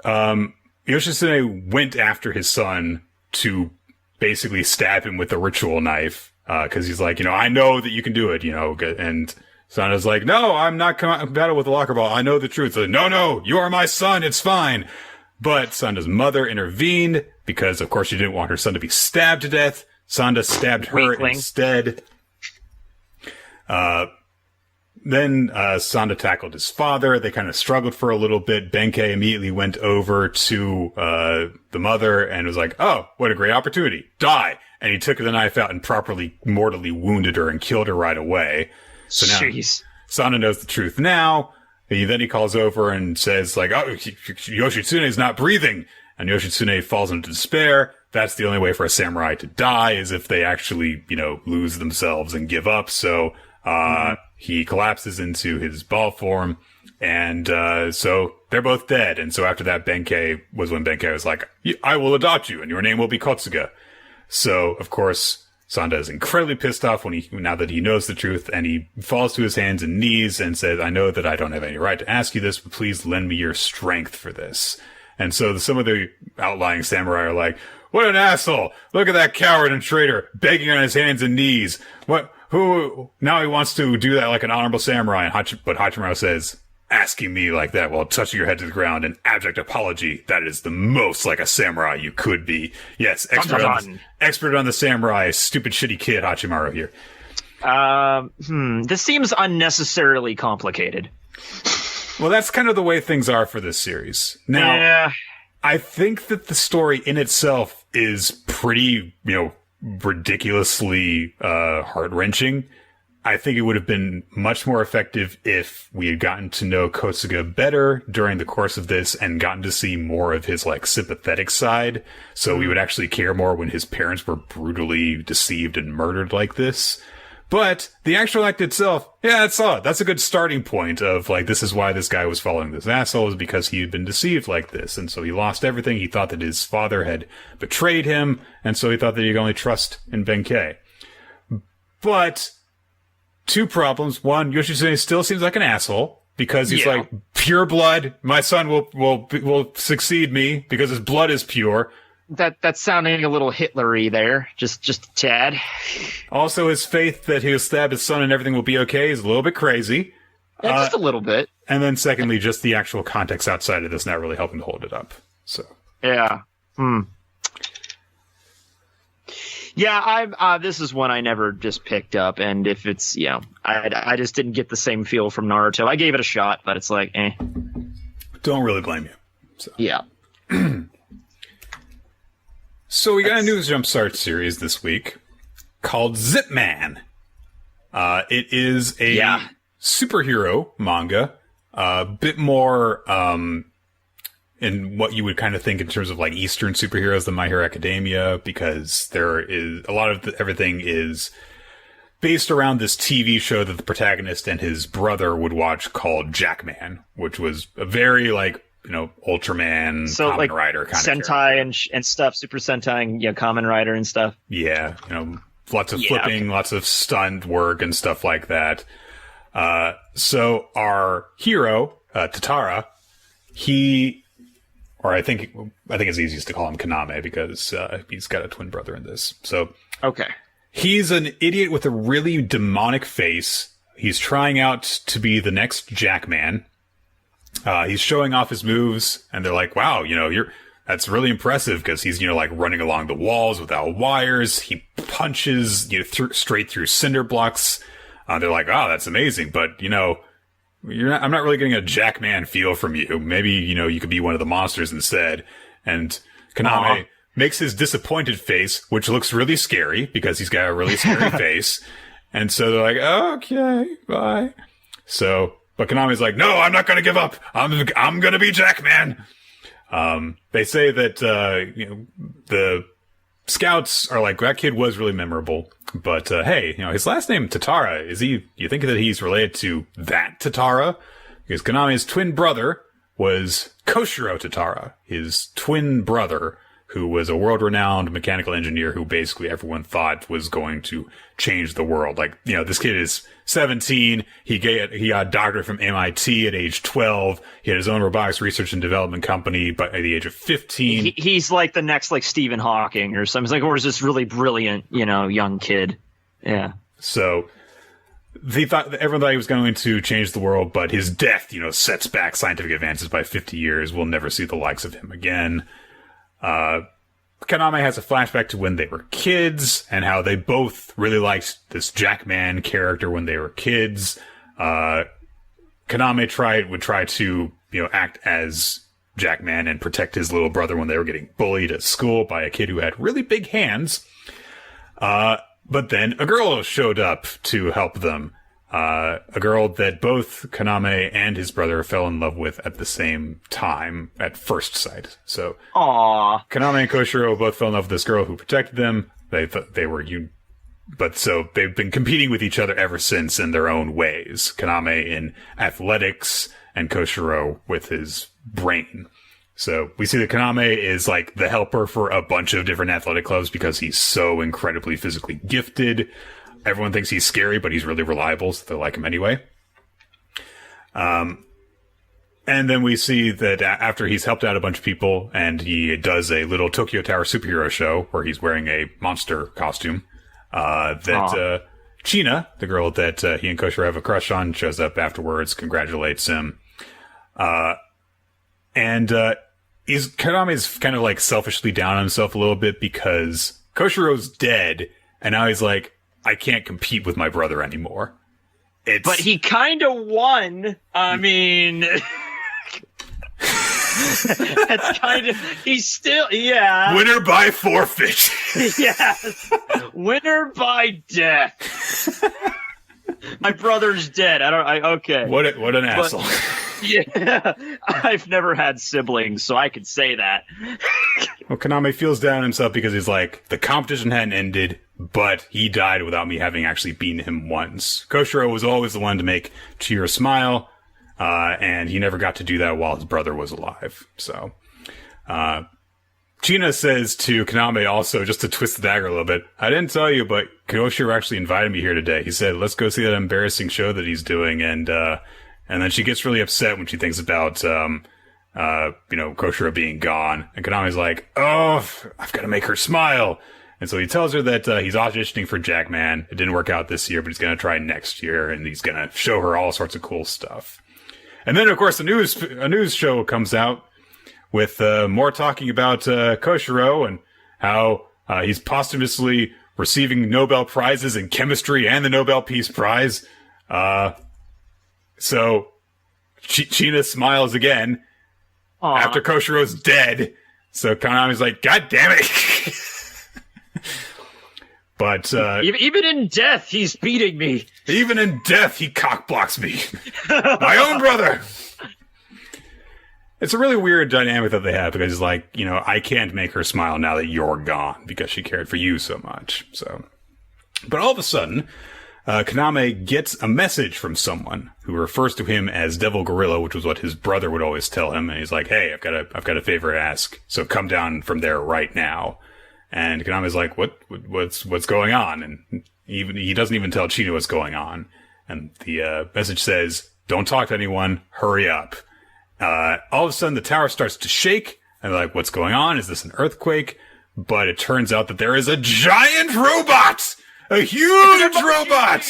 Yoshitsune went after his son to basically stab him with the ritual knife. Cause he's like, I know that you can do it, and Sanda's like, no, I'm not compatible with the locker ball. I know the truth. So, no, you are my son. It's fine. But Sanda's mother intervened because, of course, she didn't want her son to be stabbed to death. Sanda stabbed her instead. Then Sanda tackled his father. They kind of struggled for a little bit. Benkei immediately went over to the mother and was like, oh, what a great opportunity. Die. And he took the knife out and mortally wounded her and killed her right away. So now Sanda knows the truth now. Then he calls over and says, like, oh, Yoshitsune is not breathing. And Yoshitsune falls into despair. That's the only way for a samurai to die, is if they actually, lose themselves and give up. So he collapses into his ball form. And so they're both dead. And so after that, Benkei was like, I will adopt you, and your name will be Kotsuga. So, of course, Sanda is incredibly pissed off now that he knows the truth, and he falls to his hands and knees and says, I know that I don't have any right to ask you this, but please lend me your strength for this. And so some of the outlying samurai are like, what an asshole! Look at that coward and traitor begging on his hands and knees. Who now he wants to do that like an honorable samurai. But Hachimaru says, asking me like that while touching your head to the ground, an abject apology. That is the most like a samurai you could be. Yes, expert on the samurai. Stupid shitty kid Hachimaru here. This seems unnecessarily complicated. Well, that's kind of the way things are for this series. Now, yeah. I think that the story in itself is pretty, ridiculously heart-wrenching. I think it would have been much more effective if we had gotten to know Kosuga better during the course of this and gotten to see more of his, sympathetic side. So we would actually care more when his parents were brutally deceived and murdered like this. But the actual act itself, yeah, that's a good starting point of, this is why this guy was following this asshole, is because he had been deceived like this. And so he lost everything. He thought that his father had betrayed him. And so he thought that he could only trust in Benkei. But two problems. One, Yoshitsune still seems like an asshole because he's like, pure blood. My son will succeed me because his blood is pure. That's sounding a little Hitler-y there. Just a tad. Also, his faith that he'll stab his son and everything will be okay is a little bit crazy. Yeah, just a little bit. And then secondly, just the actual context outside of this not really helping to hold it up. So. Yeah. Yeah, this is one I never just picked up, and if it's, I just didn't get the same feel from Naruto. I gave it a shot, but it's like, eh. Don't really blame you. So. Yeah. So we got a new Jumpstart series this week called Zipman. It is a superhero manga, a bit more in what you would kind of think in terms of Eastern superheroes than My Hero Academia, because there is a lot of everything is based around this TV show that the protagonist and his brother would watch called Jackman, which was a very Ultraman, so Kamen Rider kind Sentai of and stuff, Super Sentai and Kamen Rider and stuff. Yeah, lots of flipping, lots of stunt work and stuff like that. So our hero, Tatara, I think it's easiest to call him Kaname because he's got a twin brother in this. So he's an idiot with a really demonic face. He's trying out to be the next Jackman. He's showing off his moves, and they're like, "Wow, that's really impressive," because he's like running along the walls without wires. He punches straight through cinder blocks. They're like, "Oh, that's amazing," but I'm not really getting a Jackman feel from you. Maybe, you could be one of the monsters instead. And Kaname makes his disappointed face, which looks really scary because he's got a really scary face. And so they're like, okay, bye. But Kaname's like, no, I'm not going to give up. I'm going to be Jackman. They say that, the scouts are like, that kid was really memorable. But, hey, his last name, Tatara, you think that he's related to that Tatara? Because Kaname's twin brother was Koshiro Tatara, his twin brother, who was a world-renowned mechanical engineer who basically everyone thought was going to change the world. Like, this kid is 17. He got a doctorate from MIT at age 12. He had his own robotics research and development company by the age of 15. He's like the next, like, Stephen Hawking or something. He's like, or is this really brilliant, young kid? Yeah. So everyone thought he was going to change the world, but his death, sets back scientific advances by 50 years. We'll never see the likes of him again. Kaname has a flashback to when they were kids and how they both really liked this Jackman character when they were kids. Kaname would try to, act as Jackman and protect his little brother when they were getting bullied at school by a kid who had really big hands. But then a girl showed up to help them. A girl that both Kaname and his brother fell in love with at the same time, at first sight. So, Kaname and Koshiro both fell in love with this girl who protected them. So they've been competing with each other ever since in their own ways. Kaname in athletics and Koshiro with his brain. So we see that Kaname is like the helper for a bunch of different athletic clubs because he's so incredibly physically gifted. Everyone thinks he's scary, but he's really reliable, so they like him anyway. And then we see that after he's helped out a bunch of people, and he does a little Tokyo Tower superhero show where he's wearing a monster costume, China, the girl that he and Koshiro have a crush on, shows up afterwards, congratulates him. Kaname's kind of like selfishly down on himself a little bit because Koshiro's dead, and now he's like, I can't compete with my brother anymore. But he kind of won. I mean, that's kind of, he's still, yeah. Winner by forfeit. Yes. Winner by death. My brother's dead. Okay. What an asshole. Yeah, I've never had siblings, so I could say that. Well, Kaname feels down on himself because he's like, the competition hadn't ended, but he died without me having actually beaten him once. Koshiro was always the one to make Chihiro smile, and he never got to do that while his brother was alive. So, China says to Kaname also, just to twist the dagger a little bit, I didn't tell you, but Koshiro actually invited me here today. He said, let's go see that embarrassing show that he's doing, and then she gets really upset when she thinks about, Koshiro being gone. And Kaname's like, oh, I've got to make her smile. And so he tells her that he's auditioning for Jackman. It didn't work out this year, but he's going to try next year, and he's going to show her all sorts of cool stuff. And then, of course, a news show comes out with more talking about Koshiro and how he's posthumously receiving Nobel Prizes in chemistry and the Nobel Peace Prize. So China smiles again after Koshiro's dead. So Kaname's like, God damn it. But even in death, he's beating me. Even in death, he cockblocks me. My own brother. It's a really weird dynamic that they have because, like, I can't make her smile now that you're gone because she cared for you so much. So, but all of a sudden, Kaname gets a message from someone who refers to him as Devil Gorilla, which was what his brother would always tell him. And he's like, "Hey, I've got a favor to ask. So come down from there right now." And Kaname's like, what's going on? And he doesn't even tell Chino what's going on. And the message says, don't talk to anyone, hurry up. All of a sudden the tower starts to shake, and they're like, what's going on? Is this an earthquake? But it turns out that there is a giant robot! A huge robot!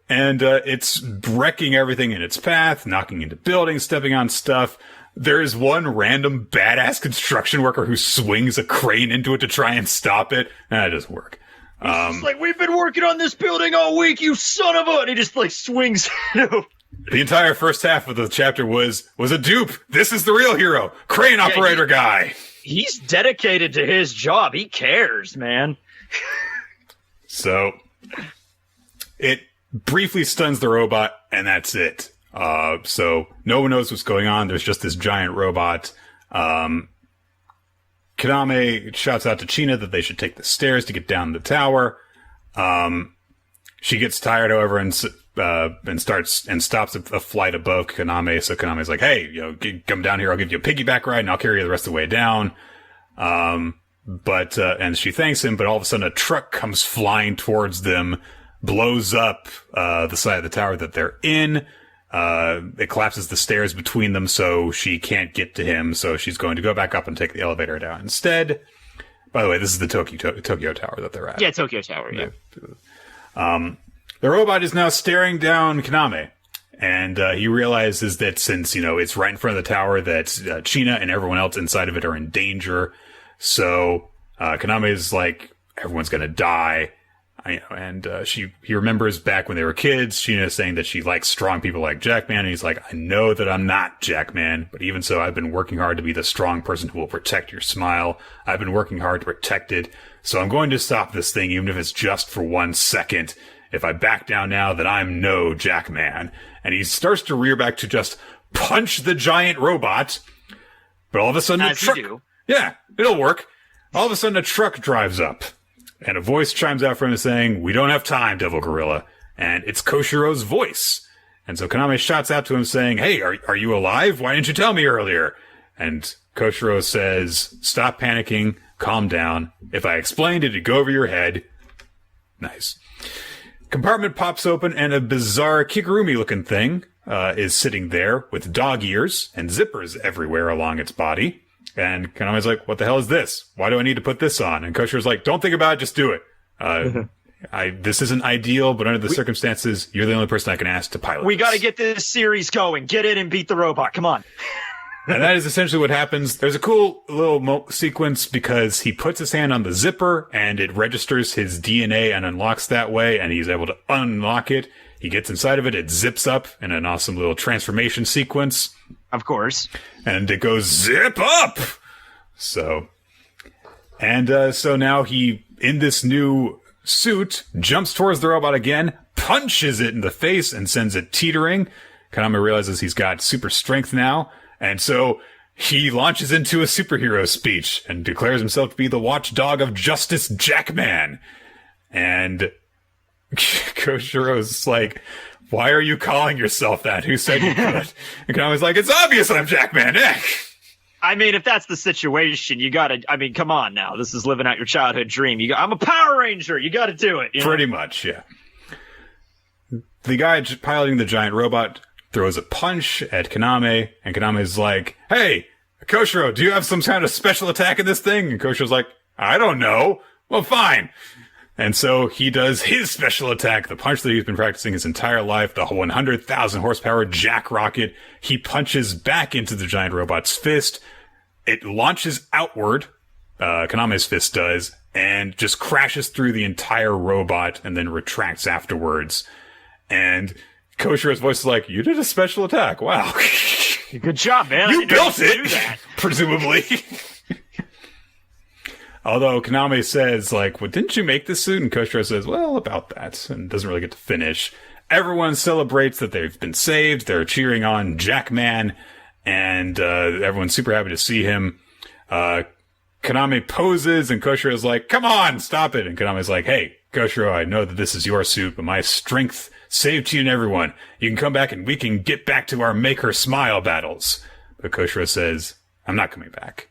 And it's wrecking everything in its path, knocking into buildings, stepping on stuff. There's one random badass construction worker who swings a crane into it to try and stop it. That doesn't work. It's like, we've been working on this building all week, you son of a... And he just, like, swings. The entire first half of the chapter was a dupe. This is the real hero. Crane operator guy. He's dedicated to his job. He cares, man. So, it briefly stuns the robot, and that's it. So no one knows what's going on. There's just this giant robot. Kaname shouts out to China that they should take the stairs to get down the tower. She gets tired, however, and stops a flight above Kaname. So Kaname's like, hey, come down here. I'll give you a piggyback ride and I'll carry you the rest of the way down. And she thanks him, but all of a sudden a truck comes flying towards them, blows up, the side of the tower that they're in. It collapses the stairs between them, so she can't get to him, so she's going to go back up and take the elevator down instead. By the way, this is the Tokyo Tower that they're at. Yeah, Tokyo Tower, yeah. The robot is now staring down Kaname, and he realizes that since, it's right in front of the tower, that China and everyone else inside of it are in danger, so Kaname is like, everyone's gonna die. He remembers back when they were kids, Sheena saying that she likes strong people like Jackman, and he's like, I know that I'm not Jackman, but even so, I've been working hard to be the strong person who will protect your smile. I've been working hard to protect it, so I'm going to stop this thing, even if it's just for 1 second. If I back down now, then I'm no Jackman. And he starts to rear back to just punch the giant robot, but all of a sudden As you do. Yeah, it'll work. All of a sudden a truck drives up. And a voice chimes out from him saying, we don't have time, Devil Gorilla. And it's Koshiro's voice. And so Kaname shouts out to him saying, hey, are you alive? Why didn't you tell me earlier? And Koshiro says, stop panicking, calm down. If I explained, it'd go over your head. Nice. Compartment pops open and a bizarre Kigurumi-looking thing is sitting there with dog ears and zippers everywhere along its body. And Kaname's like, what the hell is this? Why do I need to put this on? And Koshiro's like, don't think about it, just do it. This isn't ideal, but under the circumstances, you're the only person I can ask to pilot We got to get this series going. Get in and beat the robot. Come on. And that is essentially what happens. There's a cool little sequence because he puts his hand on the zipper and it registers his DNA and unlocks that way, and he's able to unlock it. He gets inside of it, it zips up in an awesome little transformation sequence. Of course. And it goes zip up! So now he, in this new suit, jumps towards the robot again, punches it in the face, and sends it teetering. Kaname realizes he's got super strength now, and so he launches into a superhero speech and declares himself to be the watchdog of justice, Jackman. And Koshiro's like, why are you calling yourself that? Who said you could? And Kaname's like, it's obvious I'm Jackman. I mean, if that's the situation, you gotta, come on now. This is living out your childhood dream. I'm a Power Ranger. You gotta do it. Pretty much, yeah. The guy piloting the giant robot throws a punch at Kaname, and Kaname's like, hey, Koshiro, do you have some kind of special attack in this thing? And Koshiro's like, I don't know. Well, fine. And so he does his special attack, the punch that he's been practicing his entire life, the 100,000 horsepower jack rocket. He punches back into the giant robot's fist. It launches outward, Kaname's fist does, and just crashes through the entire robot and then retracts afterwards. And Koshiro's voice is like, you did a special attack. Wow. Good job, man. You built it, presumably. Although Kaname says, like, well, didn't you make this suit? And Koshiro says, well, about that, and doesn't really get to finish. Everyone celebrates that they've been saved. They're cheering on Jackman, and everyone's super happy to see him. Kaname poses, and Koshiro's like, come on, stop it. And Kaname's like, hey, Koshiro, I know that this is your suit, but my strength saved you and everyone. You can come back, and we can get back to our Make Her Smile battles. But Koshiro says, I'm not coming back.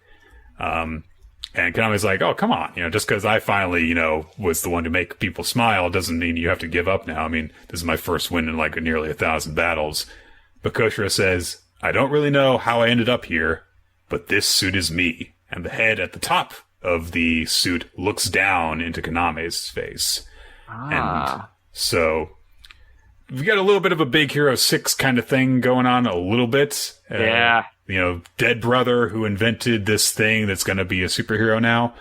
And Konami's like, oh, come on. Just because I finally, was the one to make people smile doesn't mean you have to give up now. I mean, this is my first win in like nearly 1,000 battles. But Koshiro says, I don't really know how I ended up here, but this suit is me. And the head at the top of the suit looks down into Kaname's face. And so we got a little bit of a Big Hero 6 kind of thing going on a little bit. Yeah. Dead brother who invented this thing that's going to be a superhero now.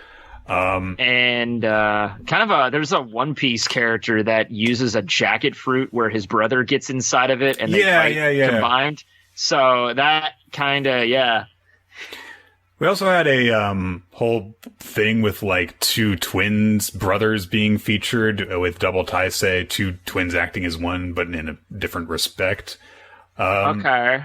There's a One Piece character that uses a jacket fruit where his brother gets inside of it and they fight combined. So that We also had a whole thing with like two twins brothers being featured with Double Taisei, two twins acting as one, but in a different respect. Okay.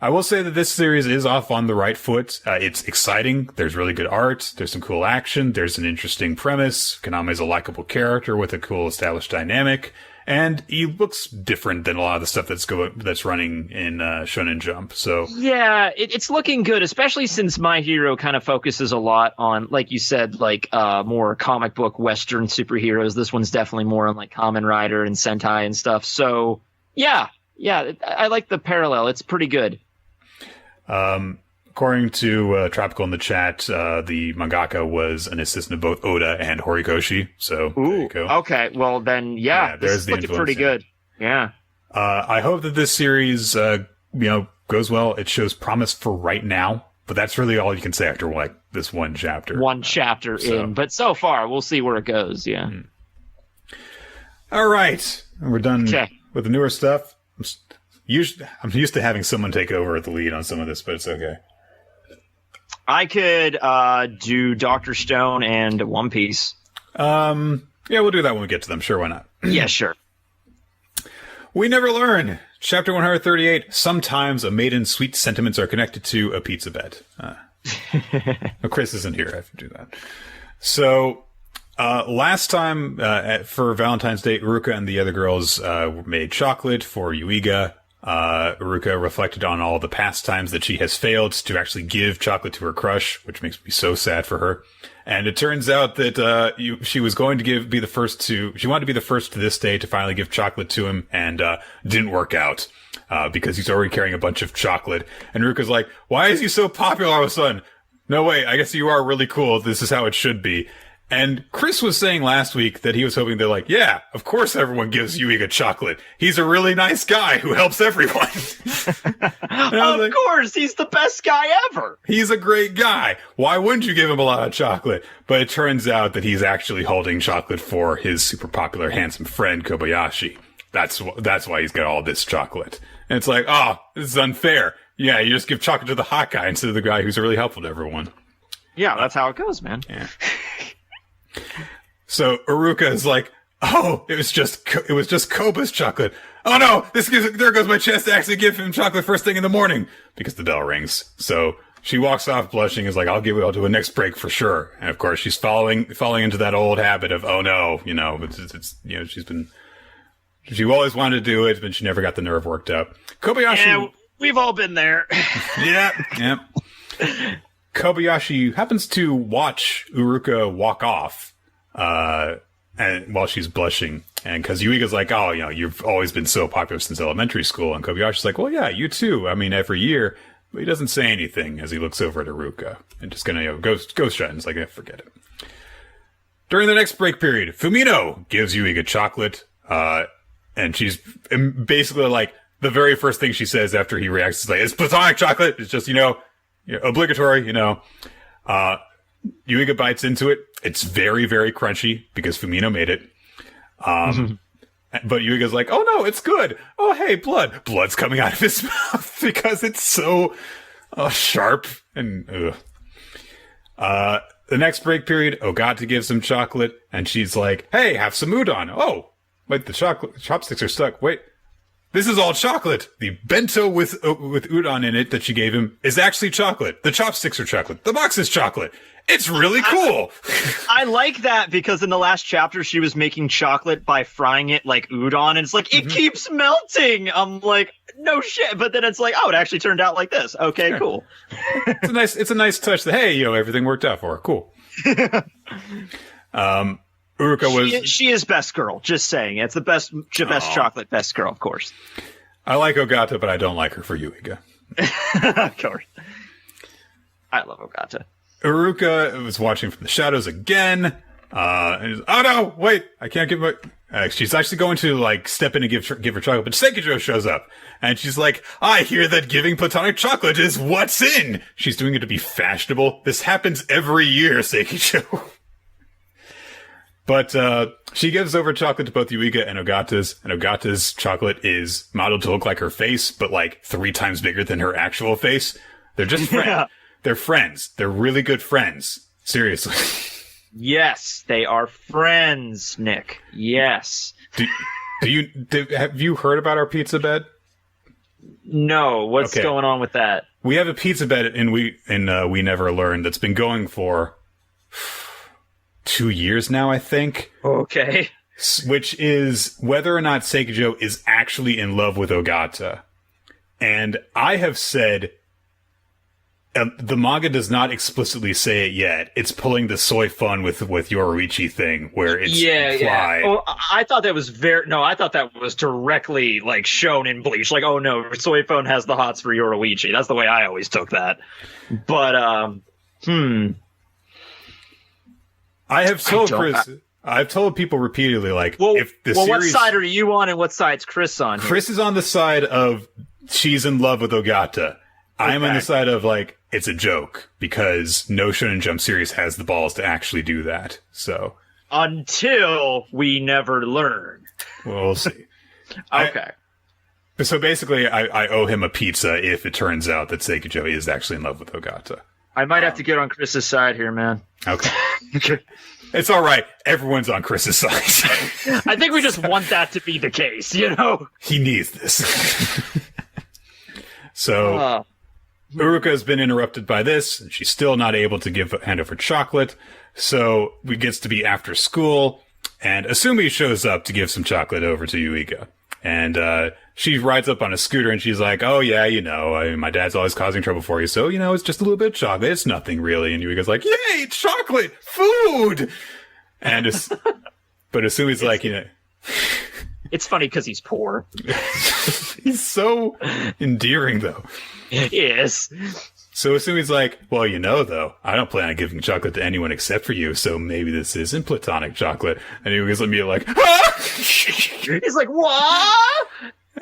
I will say that this series is off on the right foot. It's exciting. There's really good art. There's some cool action. There's an interesting premise. Kaname is a likable character with a cool established dynamic. And he looks different than a lot of the stuff that's running in Shonen Jump. So yeah, it's looking good, especially since My Hero kind of focuses a lot on, like you said, like more comic book Western superheroes. This one's definitely more on like Kamen Rider and Sentai and stuff. So yeah, I like the parallel. It's pretty good. According to Tropical in the chat, the mangaka was an assistant of both Oda and Horikoshi. So there you go. Okay, well then, this is looking pretty good. Yeah. I hope that this series, goes well. It shows promise for right now, but that's really all you can say after like this one chapter. But so far, we'll see where it goes. Yeah. All right, we're done with the newer stuff. I'm used to having someone take over the lead on some of this, but it's okay. I could do Dr. Stone and One Piece. Yeah, we'll do that when we get to them. Sure, why not? Yeah, sure. We Never Learn. Chapter 138. Sometimes a maiden's sweet sentiments are connected to a pizza bet. Chris isn't here. I have to do that. So, last time for Valentine's Day, Uruka and the other girls made chocolate for Yuiga. Uruka reflected on all the past times that she has failed to actually give chocolate to her crush, which makes me so sad for her. And it turns out that she was going to be the first to this day to finally give chocolate to him, and didn't work out because he's already carrying a bunch of chocolate. And Uruka's like, "Why is he so popular all of a sudden?" No, wait, I guess you are really cool. This is how it should be. And Chris was saying last week that he was hoping they're like, yeah, of course everyone gives Yuiga chocolate. He's a really nice guy who helps everyone. Of course, he's the best guy ever. He's a great guy. Why wouldn't you give him a lot of chocolate? But it turns out that he's actually holding chocolate for his super popular handsome friend, Kobayashi. That's why he's got all this chocolate. And it's like, oh, this is unfair. Yeah, you just give chocolate to the hot guy instead of the guy who's really helpful to everyone. Yeah, that's how it goes, man. Yeah. So Uruka is like, oh, it was just Koba's chocolate. Oh no, there goes my chance to actually give him chocolate first thing in the morning, because the bell rings. So she walks off blushing, is like, I'll do a next break for sure. And of course she's falling into that old habit of, oh no, she always wanted to do it, but she never got the nerve worked up. Kobayashi. Yeah, we've all been there. Yeah. Kobayashi happens to watch Uruka walk off, and while she's blushing, and because Yuiga's like, oh, you've always been so popular since elementary school, and Kobayashi's like, well, yeah, you too. I mean, every year, but he doesn't say anything as he looks over at Uruka and just kind of goes shut, and it's like, forget it. During the next break period, Fumino gives Yuiga chocolate, and she's basically like, the very first thing she says after he reacts is like, it's platonic chocolate. It's just, obligatory, Yuiga bites into it. It's very, very crunchy because Fumino made it. But Yuiga's like, oh no, it's good. Oh, hey, blood. Blood's coming out of his mouth because it's so sharp. And the next break period, Ogata gives him chocolate, and she's like, hey, have some udon. Oh, wait, the chopsticks are stuck. Wait. This is all chocolate. The bento with udon in it that she gave him is actually chocolate. The chopsticks are chocolate. The box is chocolate. It's really cool. I like that because in the last chapter, she was making chocolate by frying it like udon. And it's like, it keeps melting. I'm like, no shit. But then it's like, oh, it actually turned out like this. Okay, cool. It's a nice touch that, hey, everything worked out for her. Cool. Uruka was... She is best girl, just saying. It's the best chocolate, best girl, of course. I like Ogata, but I don't like her for Yuiga. Of course. I love Ogata. Uruka was watching from the shadows again. Oh no, wait, I can't give my... she's actually going to, like, step in and give her chocolate, but Seikijo shows up. And she's like, I hear that giving platonic chocolate is what's in! She's doing it to be fashionable. This happens every year, Seikijo. But, she gives over chocolate to both Yuiga and Ogata's chocolate is modeled to look like her face, but, like, 3 times bigger than her actual face. They're just friends. Yeah. They're friends. They're really good friends. Seriously. Yes, they are friends, Nick. Yes. Have you heard about our pizza bed? No. What's going on with that? We have a pizza bed in We Never Learned that's been going for 2 years now, I think. Okay. Which is whether or not Seikijo is actually in love with Ogata. And I have said... the manga does not explicitly say it yet. It's pulling the soy fun with Yoruichi thing, where it's implied. Yeah. Oh, I thought that was I thought that was directly, like, shown in Bleach. Like, oh no, soy fun has the hots for Yoruichi. That's the way I always took that. But I have told I've told people repeatedly, like, if the series... what side are you on, and what side's Chris on? Chris is on the side of she's in love with Ogata. Okay. I'm on the side of, like, it's a joke, because no Shonen Jump series has the balls to actually do that, so... Until we never learn. Well, we'll see. Okay. So basically, I owe him a pizza if it turns out that Seikijo is actually in love with Ogata. I might have to get on Chris's side here, man. Okay. It's all right. Everyone's on Chris's side. I think we just want that to be the case, you know? He needs this. So... Uruka has been interrupted by this, and she's still not able to hand over chocolate, so it gets to be after school, and Asumi shows up to give some chocolate over to Yuiga. And she rides up on a scooter, and she's like, oh yeah, my dad's always causing trouble for you, so, it's just a little bit of chocolate, it's nothing really. And Yuiga's like, yay, chocolate, food! And but Asumi's like, It's funny because he's poor. He's so endearing, though. Yes. So Asumi's like, well, though, I don't plan on giving chocolate to anyone except for you, so maybe this isn't platonic chocolate. And he was like, ah! He's like, what?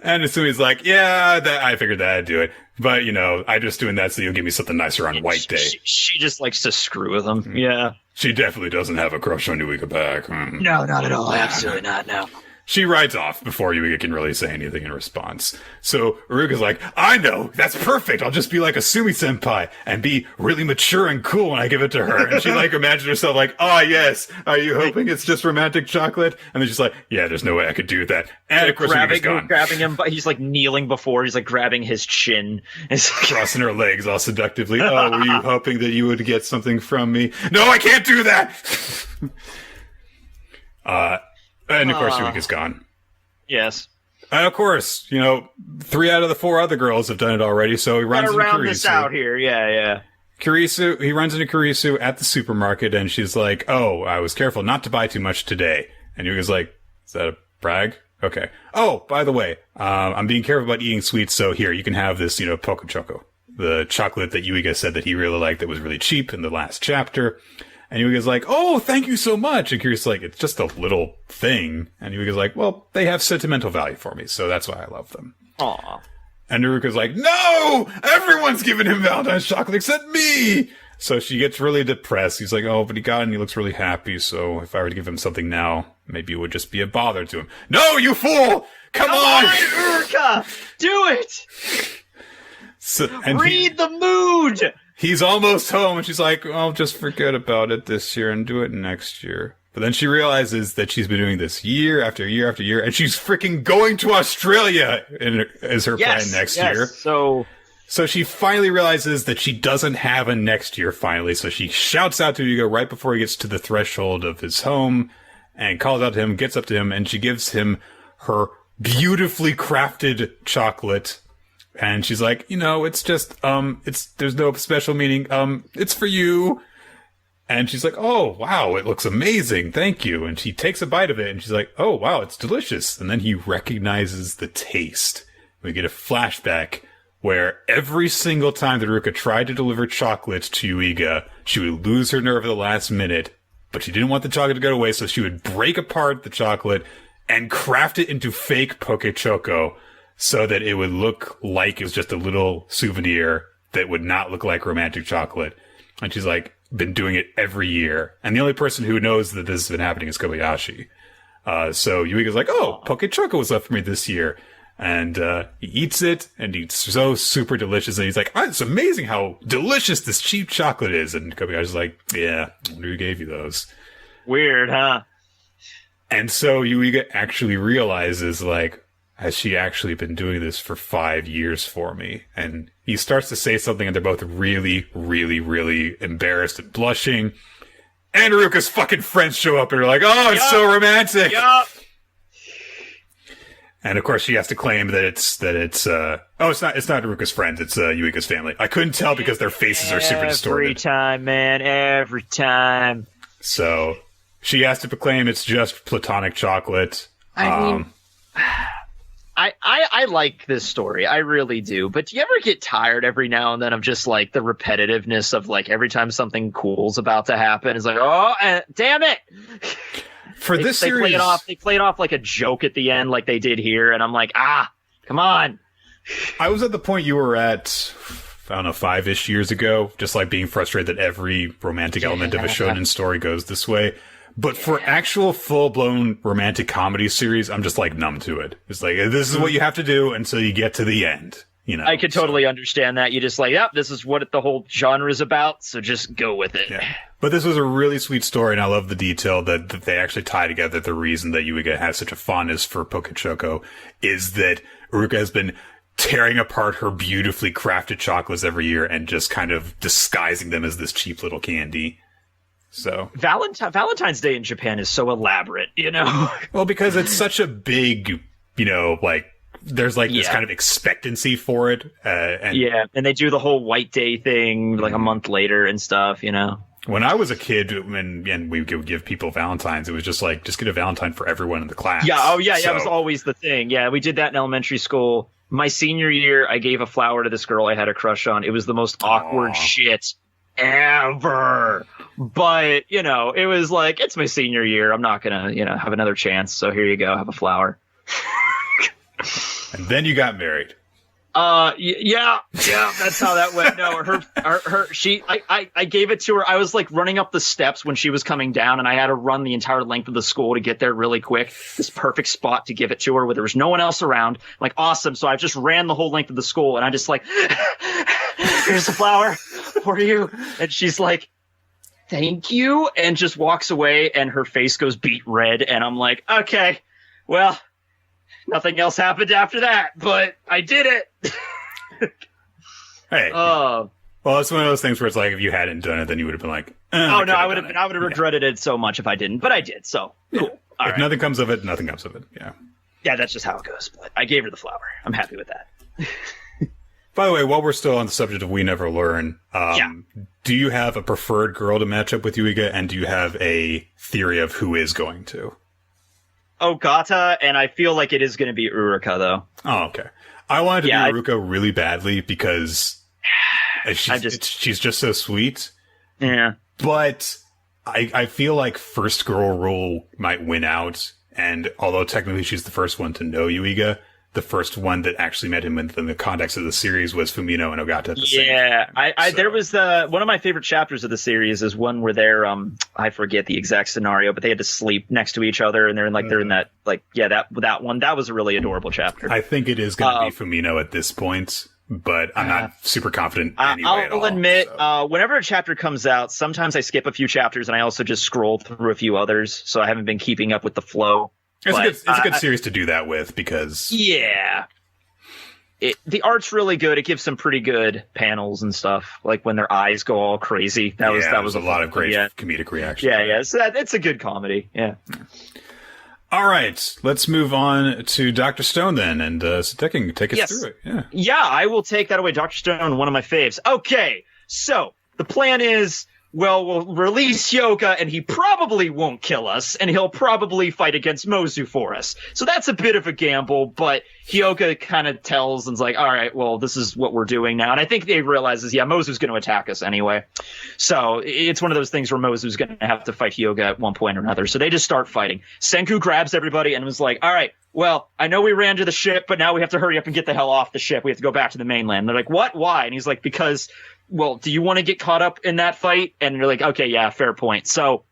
And Asumi's like, yeah, I figured that'd do it. But, I'm just doing that so you'll give me something nicer on White Day. She just likes to screw with him. Yeah. She definitely doesn't have a crush on Yuiga back. No, not at all. Absolutely not, no. She rides off before Yuiga can really say anything in response. So Uruka's like, I know, that's perfect. I'll just be like Asumi-senpai and be really mature and cool when I give it to her. And she imagines herself like, yes, are you hoping it's just romantic chocolate? And then she's like, yeah, there's no way I could do that. And of course Yuiga's gone. Grabbing him, but he's like kneeling before, he's like grabbing his chin. Crossing her legs all seductively. Oh, were you hoping that you would get something from me? No, I can't do that! And of course, Yuika's gone. Yes. And of course, 3 out of the 4 other girls have done it already, so he runs into Kurisu. Round this out here, yeah. Kurisu, he runs into Kurisu at the supermarket, and she's like, oh, I was careful not to buy too much today. And Yuika's like, is that a brag? Okay. Oh, by the way, I'm being careful about eating sweets, so here, you can have this, Poco Choco. The chocolate that Yuiga said that he really liked that was really cheap in the last chapter. And Yuiga's like, oh, thank you so much. And Kiryu's like, it's just a little thing. And Yuiga's like, well, they have sentimental value for me, so that's why I love them. Aww. And Uruka's like, no! Everyone's giving him Valentine's chocolate except me! So she gets really depressed. He's like, oh, but he got it and he looks really happy, so if I were to give him something now, maybe it would just be a bother to him. No, you fool! Come on, Uruka! Do it! Read the mood! He's almost home, and she's like, I'll just forget about it this year and do it next year. But then she realizes that she's been doing this year after year after year, and she's freaking going to Australia as her plan next year. So she finally realizes that she doesn't have a next year finally, so she shouts out to Hugo right before he gets to the threshold of his home, and calls out to him, gets up to him, and she gives him her beautifully crafted chocolate. And she's like, it's just, there's no special meaning. It's for you. And she's like, oh, wow, it looks amazing. Thank you. And she takes a bite of it and she's like, oh, wow, it's delicious. And then he recognizes the taste. We get a flashback where every single time that Ruka tried to deliver chocolate to Yuiga, she would lose her nerve at the last minute, but she didn't want the chocolate to go away, so she would break apart the chocolate and craft it into fake Poke Choco so that it would look like it was just a little souvenir that would not look like romantic chocolate. And she's like, been doing it every year. And the only person who knows that this has been happening is Kobayashi. So Yuiga's like, oh, Poke Choco was left for me this year. And he eats it, and it's so super delicious. And he's like, it's amazing how delicious this cheap chocolate is. And Kobayashi's like, yeah, I wonder who gave you those. Weird, huh? And so Yuiga actually realizes, like, has she actually been doing this for 5 years for me? And he starts to say something, and they're both really, really, really embarrassed and blushing. And Ruka's fucking friends show up and are like, oh, it's so romantic. Yup. And of course, she has to claim that it's it's not Ruka's friends, it's Yuiga's family. I couldn't tell because their faces are super distorted. Every time, man, every time. So she has to proclaim it's just platonic chocolate. I mean, I like this story. I really do. But do you ever get tired every now and then of just like the repetitiveness of like every time something cool's about to happen? It's like, oh, damn it. For this series, they play it off like a joke at the end, like they did here. And I'm like, come on. I was at the point you were at, I don't know, 5-ish years ago, just like being frustrated that every romantic element of a shonen story goes this way. But for actual full-blown romantic comedy series, I'm just, like, numb to it. It's like, this is what you have to do until you get to the end, you know? I could totally understand that. You just like, this is what the whole genre is about, so just go with it. Yeah. But this was a really sweet story, and I love the detail that they actually tie together. The reason that Yuiga has such a fondness for Poke Choco is that Uruka has been tearing apart her beautifully crafted chocolates every year and just kind of disguising them as this cheap little candy. So Valentine's Day in Japan is so elaborate, you know? Well, because it's such a big, you know, like, there's like this kind of expectancy for it. And they do the whole White Day thing like a month later and stuff, you know? When I was a kid, and we would give people Valentines, it was just like, just get a Valentine for everyone in the class. Yeah, it was always the thing. Yeah, we did that in elementary school. My senior year, I gave a flower to this girl I had a crush on. It was the most awkward shit ever. But, you know, it was like, it's my senior year. I'm not going to, you know, have another chance. So here you go. Have a flower. And then you got married. Yeah, that's how that went. No, I gave it to her. I was like running up the steps when she was coming down, and I had to run the entire length of the school to get there really quick. This perfect spot to give it to her where there was no one else around. I'm like, awesome. So I just ran the whole length of the school, and I just like, here's a flower for you. And she's like, thank you. And just walks away, and her face goes beet red. And I'm like, okay, well, nothing else happened after that, but I did it. Hey. Well, it's one of those things where it's like, if you hadn't done it, then you would have been like, I would have regretted it so much if I didn't, but I did. So cool. Yeah. If nothing comes of it, nothing comes of it. Yeah. Yeah, that's just how it goes. But I gave her the flower. I'm happy with that. By the way, while we're still on the subject of We Never Learn, do you have a preferred girl to match up with Yuiga, and do you have a theory of who is going to? Ogata, and I feel like it is going to be Uruka, though. Oh, okay. I wanted to be Uruka really badly because she's just so sweet. Yeah. But I feel like first girl rule might win out, and although technically she's the first one to know Yuiga, the first one that actually met him in the context of the series was Fumino and Ogata at the same time. There was one of my favorite chapters of the series is one where they're I forget the exact scenario, but they had to sleep next to each other, and they're in that that one. That was a really adorable chapter. I think it is going to be Fumino at this point, but I'm not super confident anyway. I'll admit, whenever a chapter comes out, sometimes I skip a few chapters, and I also just scroll through a few others, so I haven't been keeping up with the flow. It's a good series to do that with because... Yeah. The art's really good. It gives some pretty good panels and stuff, like when their eyes go all crazy. That was a lot of great comedic reaction. Yeah. So it's a good comedy. Yeah. All right. Let's move on to Dr. Stone then. And so Tekking, take us through it. Yeah, I will take that away. Dr. Stone, one of my faves. Okay. So the plan is... well, we'll release Hyoga and he probably won't kill us and he'll probably fight against Mozu for us. So that's a bit of a gamble, but Hyoga kind of tells and's like, all right, well, this is what we're doing now. And I think they realizes, yeah, Mozu's going to attack us anyway. So it's one of those things where Mozu's going to have to fight Hyoga at one point or another. So they just start fighting. Senku grabs everybody and was like, all right, well, I know we ran to the ship, but now we have to hurry up and get the hell off the ship. We have to go back to the mainland. And they're like, what? Why? And he's like, because, well, do you want to get caught up in that fight? And they're like, okay, yeah, fair point. So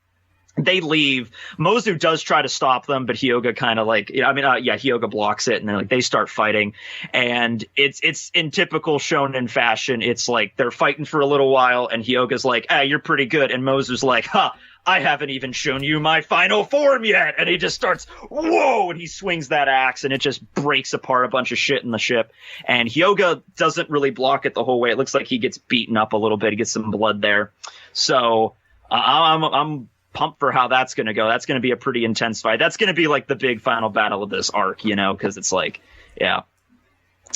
they leave. Mozu does try to stop them, but Hyoga kind of like, Hyoga blocks it, and they're like, they start fighting. And it's in typical shonen fashion. It's like they're fighting for a little while, and Hyoga's like, you're pretty good. And Mozu's like, I haven't even shown you my final form yet. And he just starts, whoa, and he swings that axe and it just breaks apart a bunch of shit in the ship. And Hyoga doesn't really block it the whole way. It looks like he gets beaten up a little bit. He gets some blood there. So I'm pumped for how that's going to go. That's going to be a pretty intense fight. That's going to be like the big final battle of this arc, because it's like, yeah.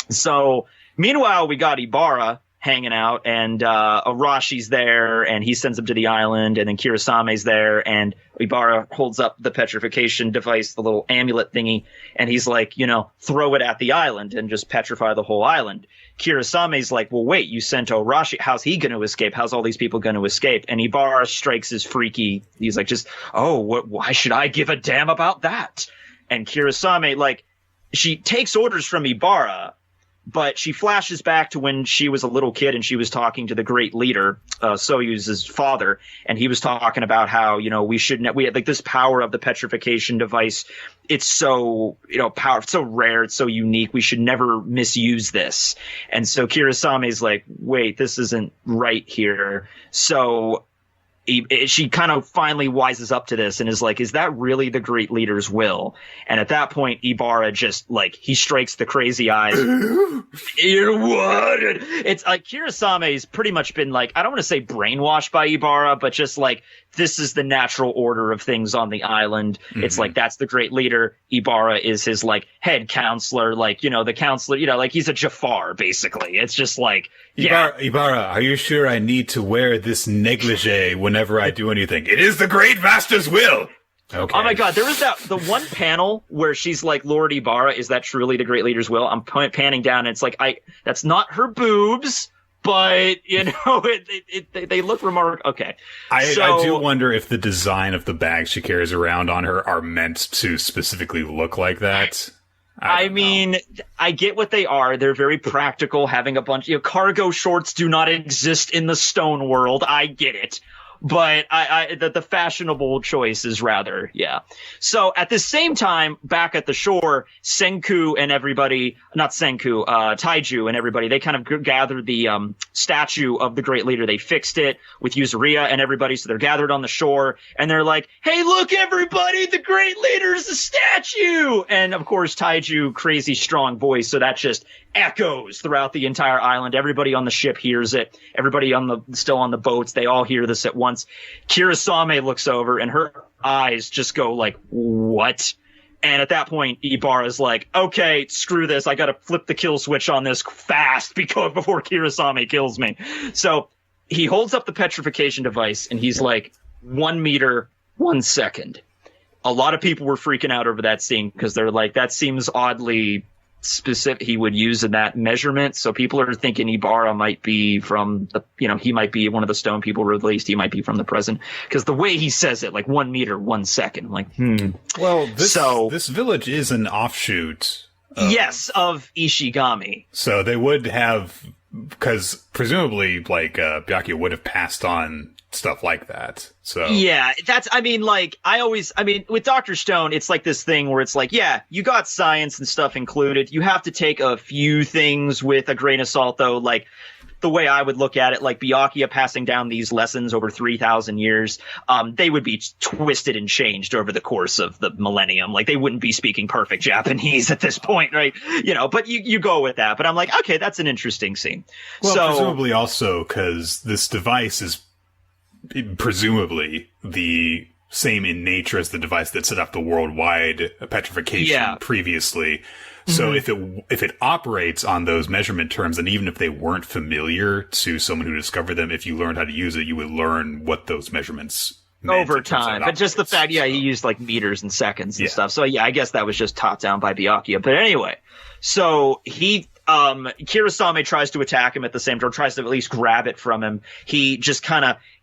So meanwhile, we got Ibara hanging out, and Arashi's there, and he sends him to the island, and then Kirasame's there, and Ibara holds up the petrification device, the little amulet thingy, and he's like, throw it at the island and just petrify the whole island. Kirasame's like, well, wait, you sent Arashi. How's he going to escape? How's all these people going to escape? And Ibara strikes his freaky. He's like, why should I give a damn about that? And Kirasame, like, she takes orders from Ibara, but she flashes back to when she was a little kid and she was talking to the great leader, Soyuz's father, and he was talking about how, we had like this power of the petrification device. It's so, it's so rare. It's so unique. We should never misuse this. And so Kirasame's like, wait, this isn't right here. So she kind of finally wises up to this and is like, is that really the great leader's will? And at that point, Ibara just like, he strikes the crazy eyes. What? It's like Kirasame's pretty much been like, I don't want to say brainwashed by Ibara, but just like, this is the natural order of things on the island. Mm-hmm. It's like, that's the great leader. Ibara is his like head counselor, like, the counselor, like he's a Jafar, basically. It's just like, yeah. Ibara, are you sure I need to wear this negligee whenever I do anything? It is the great master's will. Okay. Oh my God, there was the one panel where she's like, Lord Ibara, is that truly the great leader's will? I'm panning down and it's like, that's not her boobs. But, they look remarkable. Okay. I do wonder if the design of the bags she carries around on her are meant to specifically look like that. I mean, I get what they are. They're very practical, having a bunch, cargo shorts do not exist in the stone world. I get it. But the fashionable choice is rather, yeah. So at the same time, back at the shore, Senku and everybody, not Senku, Taiju and everybody, they kind of gathered the statue of the great leader. They fixed it with Yuzuriya and everybody, so they're gathered on the shore, and they're like, hey, look, everybody, the great leader's a statue! And of course, Taiju, crazy strong voice, so that just echoes throughout the entire island. Everybody on the ship hears it. Everybody still on the boats, they all hear this at once. Kirasame looks over and her eyes just go like, what? And at that point, Ibara's like, okay, screw this. I gotta flip the kill switch on this fast before Kirasame kills me. So he holds up the petrification device and he's like, 1 meter, 1 second. A lot of people were freaking out over that scene because they're like, that seems oddly specific he would use in that measurement. So people are thinking Ibara might be from the, he might be one of the stone people released. He might be from the present because the way he says it, like 1 meter, 1 second. I'm like, Well, this village is an offshoot. Of Ishigami. So they would have, because presumably like Byakuya would have passed on stuff like that. So yeah, with Dr. Stone, it's like this thing where it's like, yeah, you got science and stuff included. You have to take a few things with a grain of salt, though. Like the way I would look at it, like Byakuya passing down these lessons over 3,000 years, they would be twisted and changed over the course of the millennium. Like they wouldn't be speaking perfect Japanese at this point, right? But you go with that. But I'm like, okay, that's an interesting scene. Well, presumably also because this device is presumably the same in nature as the device that set up the worldwide petrification previously. So if it operates on those measurement terms, and even if they weren't familiar to someone who discovered them, if you learned how to use it, you would learn what those measurements meant over time. But just the fact, he used like meters and seconds and stuff. So I guess that was just taught down by Byakuya. But anyway, so Kirasame tries to attack him at the same time, tries to at least grab it from him. He just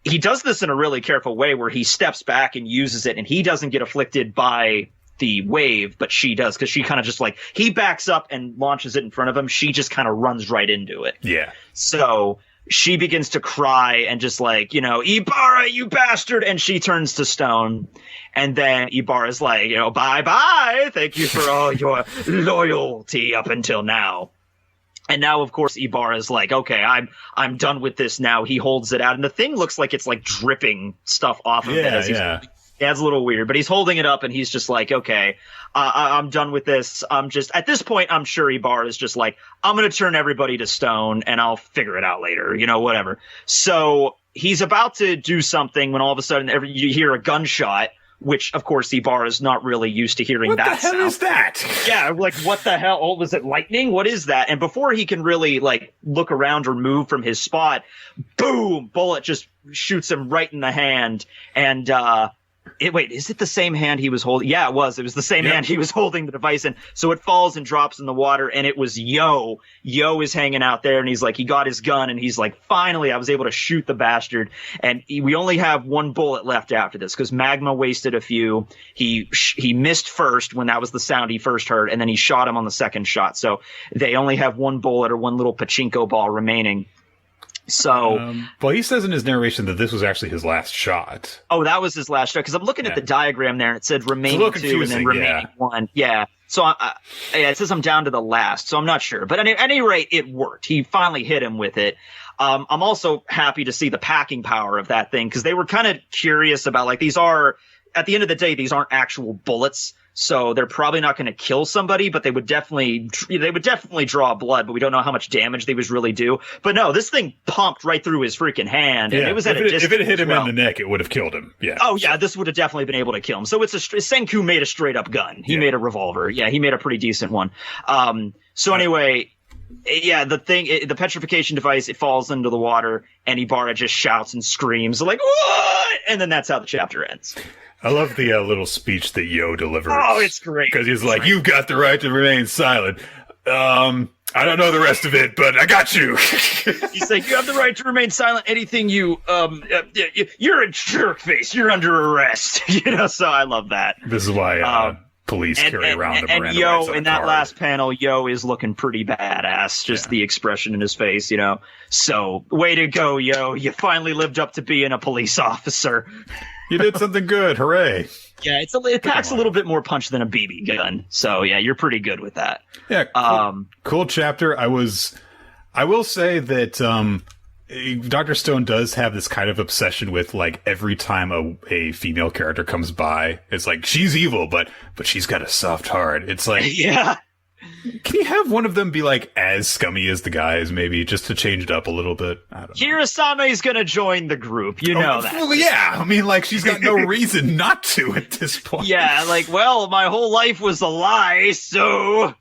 he does this in a really careful way where he steps back and uses it, and he doesn't get afflicted by the wave, but she does, because she kind of just like, he backs up and launches it in front of him. She just kind of runs right into it. Yeah. So she begins to cry and just like, Ibara, you bastard. And she turns to stone. And then Ibara's like, bye-bye. Thank you for all your loyalty up until now. And now, of course, Ibara's like, okay, I'm done with this now. He holds it out. And the thing looks like it's like dripping stuff off of it as he's Yeah, it's a little weird, but he's holding it up and he's just like, okay, I'm done with this. At this point, I'm sure Ibarra is just like, I'm going to turn everybody to stone and I'll figure it out later, whatever. So he's about to do something when all of a sudden you hear a gunshot, which of course Ibarra is not really used to hearing that sound. What the hell is that? Yeah, like what the hell? Oh, was it lightning? What is that? And before he can really like look around or move from his spot, boom, bullet just shoots him right in the hand. And, wait, is it the same hand he was holding? Yeah, it was. It was the same hand he was holding the device in. So it falls and drops in the water, and it was Yo. Yo is hanging out there, and he's like, he got his gun, and he's like, finally, I was able to shoot the bastard. And we only have one bullet left after this, because Magma wasted a few. He missed first when that was the sound he first heard, and then he shot him on the second shot. So they only have one bullet or one little pachinko ball remaining. So, well, he says in his narration that this was actually his last shot. Oh, that was his last shot, because I'm looking at the diagram there, and it said remaining 2 and then remaining 1. Yeah. So, it says I'm down to the last, so I'm not sure. But at any rate, it worked. He finally hit him with it. I'm also happy to see the packing power of that thing, because they were kind of curious about, like, at the end of the day, these aren't actual bullets. So they're probably not going to kill somebody, but they would definitely draw blood, but we don't know how much damage they would really do. But no, this thing pumped right through his freaking hand. And it was at a distance. If it hit him in the neck, it would have killed him. Yeah. Oh yeah, this would have definitely been able to kill him. So Senku made a straight up gun. He made a revolver. Yeah, he made a pretty decent one. So anyway, the petrification device, it falls into the water, and Ibarra just shouts and screams like, "What?" And then that's how the chapter ends. I love the little speech that Yo delivers. Oh, it's great. Because he's like, you've got the right to remain silent. I don't know the rest of it, but I got you. He's like, you have the right to remain silent. Anything you're a jerk face. You're under arrest. So I love that. This is why police carry around a Miranda Yo, rights on in that card. Last panel, Yo is looking pretty badass. Just the expression in his face, So, way to go, Yo. You finally lived up to being a police officer. You did something good. Hooray. Yeah, it packs a little bit more punch than a BB gun. So, yeah, you're pretty good with that. Yeah, cool chapter. I will say that Dr. Stone does have this kind of obsession with, like, every time a female character comes by, it's like, she's evil, but she's got a soft heart. It's like... Yeah. Can you have one of them be, like, as scummy as the guys, maybe, just to change it up a little bit? I don't know. Kirasame's gonna join the group. You know that. Well, yeah. I mean, like, she's got no reason not to at this point. Yeah, like, well, my whole life was a lie, so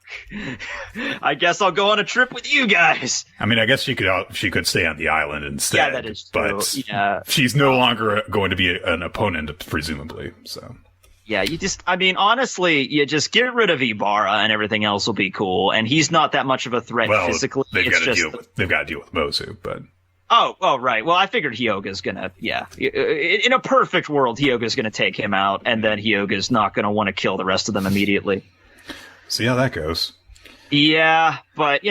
I guess I'll go on a trip with you guys. I mean, I guess she could stay on the island instead. Yeah, that is true. But she's no longer going to be an opponent, presumably, so... Yeah, honestly, you just get rid of Ibarra and everything else will be cool. And he's not that much of a threat physically. They've got to deal with Mozu, but... Oh, right. Well, I figured Hyoga's gonna, in a perfect world, Hyoga's gonna take him out, and then Hyoga's not gonna want to kill the rest of them immediately. See how that goes. Yeah, but,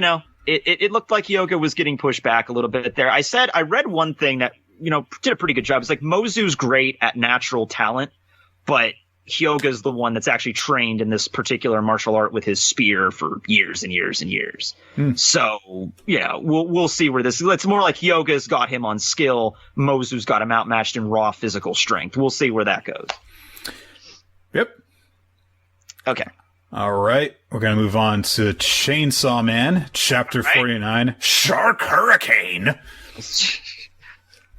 it looked like Hyoga was getting pushed back a little bit there. I read one thing that, did a pretty good job. It's like, Mozu's great at natural talent, but... Hyoga's the one that's actually trained in this particular martial art with his spear for years and years and years. So, we'll see where this... It's more like Hyoga's got him on skill. Mozu's got him outmatched in raw physical strength. We'll see where that goes. Yep. Okay. All right. We're going to move on to Chainsaw Man, Chapter 49, Shark Hurricane.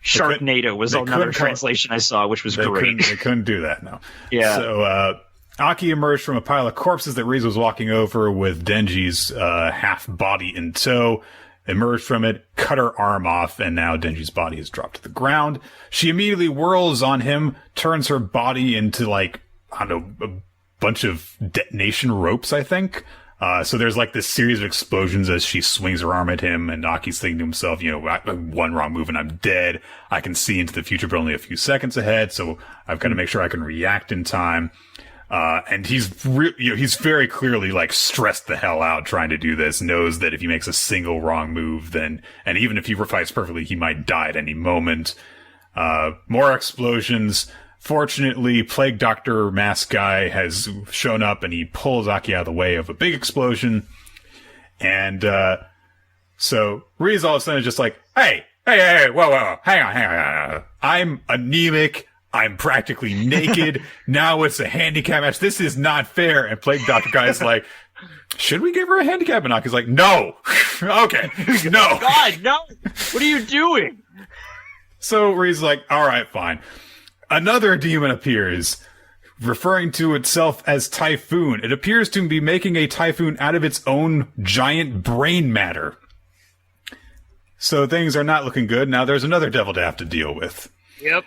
Sharknado was another translation I saw, which was great. They couldn't do that, no. Yeah. So, Aki emerged from a pile of corpses that Riz was walking over with Denji's half body in tow. Emerged from it, cut her arm off, and now Denji's body is dropped to the ground. She immediately whirls on him, turns her body into, like, I don't know, a bunch of detonation ropes, I think. So there's like this series of explosions as she swings her arm at him, and Aki's thinking to himself, one wrong move and I'm dead. I can see into the future, but only a few seconds ahead, so I've got to make sure I can react in time. And he's very clearly like stressed the hell out trying to do this, knows that if he makes a single wrong move, and even if he fights perfectly, he might die at any moment. More explosions. Fortunately, Plague Doctor Mask Guy has shown up and he pulls Aki out of the way of a big explosion. And, so Riz all of a sudden is just like, hey, whoa, hang on. I'm anemic. I'm practically naked. Now it's a handicap match. This is not fair. And Plague Doctor Guy is like, should we give her a handicap? And Aki's like, no. Okay, no. God, no. What are you doing? So Riz is like, all right, fine. Another demon appears, referring to itself as Typhoon. It appears to be making a typhoon out of its own giant brain matter. So things are not looking good. Now there's another devil to have to deal with. Yep.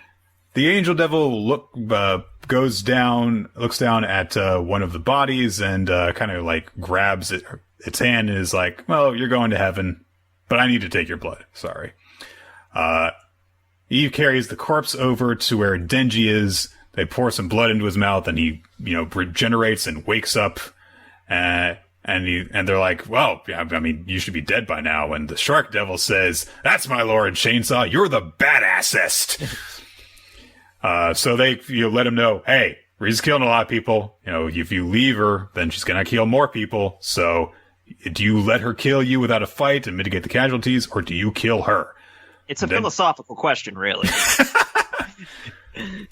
The angel devil looks down at one of the bodies and kind of like grabs its hand and is like, well, you're going to heaven, but I need to take your blood. Sorry. Eve carries the corpse over to where Denji is. They pour some blood into his mouth, and he, regenerates and wakes up. And they're like, well, yeah, I mean, you should be dead by now. And the shark devil says, "That's my Lord Chainsaw. You're the badassest." So they let him know, hey, Riz killing a lot of people. If you leave her, then she's gonna kill more people. So do you let her kill you without a fight and mitigate the casualties, or do you kill her? It's a philosophical question, really.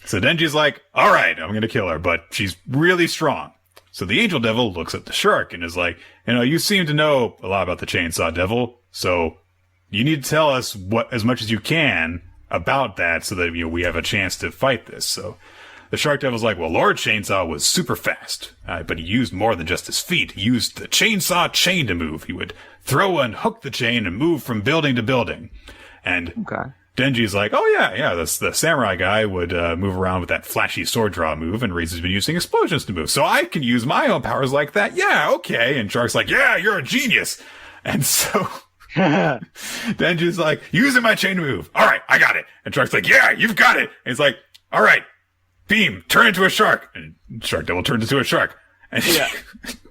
So Denji's like, all right, I'm going to kill her, but she's really strong. So the angel devil looks at the shark and is like, you seem to know a lot about the chainsaw devil, so you need to tell us as much as you can about that so that we have a chance to fight this. So the shark devil's like, well, Lord Chainsaw was super fast, but he used more than just his feet. He used the chainsaw chain to move. He would throw and hook the chain and move from building to building. And Denji's like, oh, yeah, the samurai guy would move around with that flashy sword draw move, and Riz has been using explosions to move. So I can use my own powers like that. Yeah, okay. And Shark's like, yeah, you're a genius. And so Denji's like, using my chain to move. All right, I got it. And Shark's like, yeah, you've got it. And he's like, all right, Beam, turn into a shark. And Shark Devil turns into a shark. And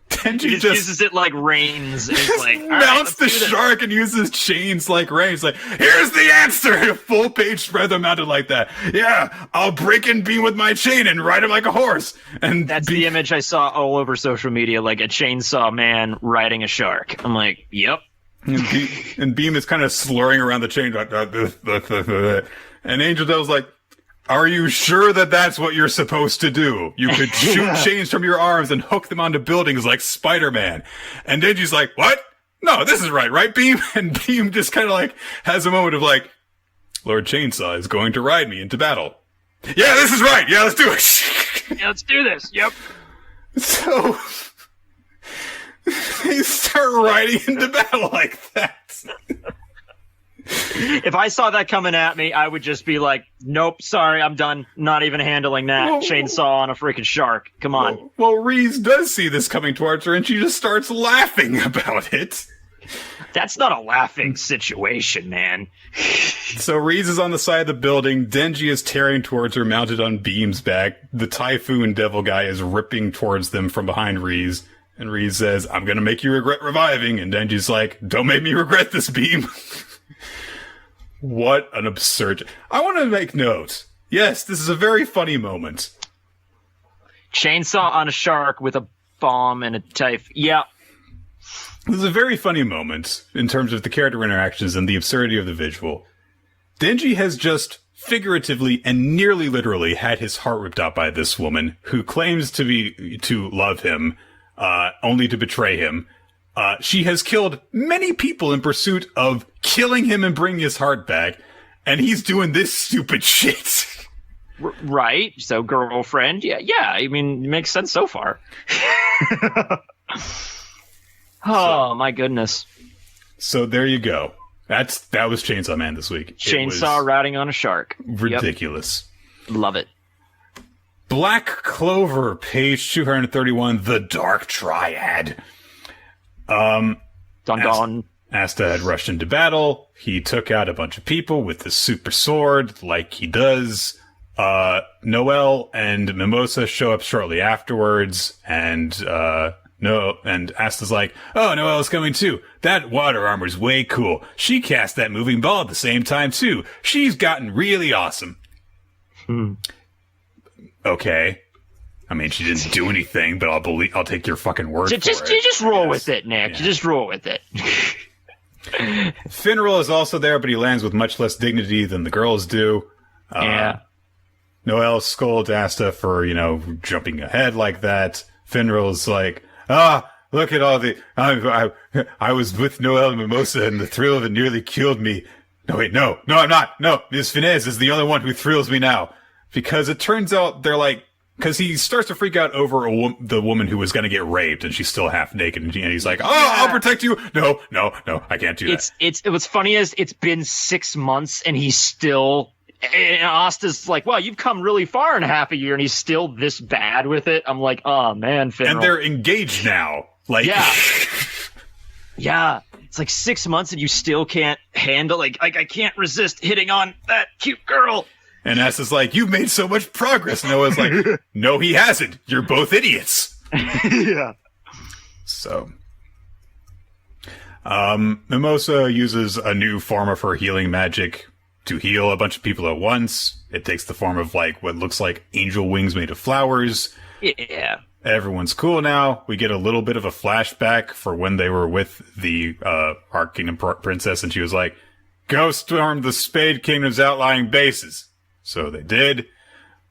Denji just uses it like reins. And he's like, mounts the shark and uses chains like reins. Like, here's the answer. A full page spread them mounted like that. Yeah, I'll break and beam with my chain and ride him like a horse. And that's the image I saw all over social media, like a chainsaw man riding a shark. I'm like, yep. And Beam is kind of slurring around the chain. And Angel Devil's like, are you sure that that's what you're supposed to do? You could shoot chains from your arms and hook them onto buildings like Spider-Man. And Denji's like, what? No, this is right, Beam? And Beam just kind of like has a moment of like, Lord Chainsaw is going to ride me into battle. Yeah, this is right. Yeah, let's do it. Yeah, let's do this. Yep. So they start riding into battle like that. If I saw that coming at me, I would just be like, nope, sorry, I'm done. Not even handling that. Chainsaw on a freaking shark. Come on. Well, Reese does see this coming towards her, and she just starts laughing about it. That's not a laughing situation, man. So Reese is on the side of the building. Denji is tearing towards her, mounted on Beam's back. The Typhoon Devil guy is ripping towards them from behind Reese. And Reese says, I'm going to make you regret reviving. And Denji's like, don't make me regret this, Beam. What an absurd... I want to make note. Yes, this is a very funny moment. Chainsaw on a shark with a bomb and a typhoon. Yeah. This is a very funny moment in terms of the character interactions and the absurdity of the visual. Denji has just figuratively and nearly literally had his heart ripped out by this woman who claims to love him, only to betray him. She has killed many people in pursuit of killing him and bringing his heart back. and he's doing this stupid shit. Right. So girlfriend. Yeah. I mean, it makes sense so far. My goodness. So there you go. That was Chainsaw Man this week. Chainsaw riding on a shark. Ridiculous. Yep. Love it. Black Clover, page 231, The Dark Triad. Dun dun. Asta had rushed into battle. He took out a bunch of people with the super sword, like he does. Noelle and Mimosa show up shortly afterwards, and Asta's like, "Oh, Noelle's coming too. That water armor's way cool. She cast that moving ball at the same time too. She's gotten really awesome." Okay. I mean, she didn't do anything, but I'll take your fucking word for it. Just roll with it, Nick. Yeah. Just roll with it. Finral is also there, but he lands with much less dignity than the girls do. Noelle scolds Asta for, jumping ahead like that. Finral's like, look at all the... I was with Noelle and Mimosa, and the thrill of it nearly killed me. No, wait, no, I'm not. No, Miss Finesse is the only one who thrills me now. Because it turns out they're like... Because he starts to freak out over the woman who was going to get raped, and she's still half naked, and he's like, I'll protect you. No, I can't do that. What's funny is it's been 6 months, and he's still... And Asta's like, well, you've come really far in half a year, and he's still this bad with it. I'm like, oh, man, Finral. And they're engaged now. Like, yeah. Yeah. It's like 6 months, and you still can't handle, I can't resist hitting on that cute girl. And Asta's like, you've made so much progress. And Noah's like, no, he hasn't. You're both idiots. Yeah. So, Mimosa uses a new form of her healing magic to heal a bunch of people at once. It takes the form of what looks like angel wings made of flowers. Yeah. Everyone's cool now. We get a little bit of a flashback for when they were with the Arc Kingdom princess, and she was like, go storm the Spade Kingdom's outlying bases. So they did.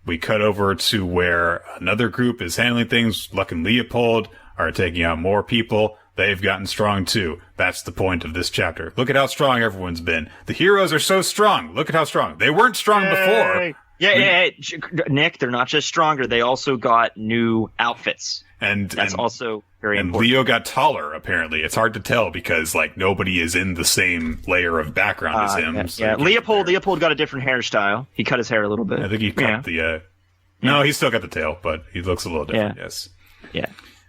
We cut over to where another group is handling things. Luck and Leopold are taking out more people. They've gotten strong too. That's the point of this chapter. Look at how strong everyone's been. The heroes are so strong. Look at how strong. They weren't strong before. Yeah, Nick, they're not just stronger. They also got new outfits. And that's also very and important. Leo got taller, apparently. It's hard to tell because, nobody is in the same layer of background as him. Yeah, so Leopold got a different hairstyle. He cut his hair a little bit. I think he cut the... No, he's still got the tail, but he looks a little different, yes. Yeah.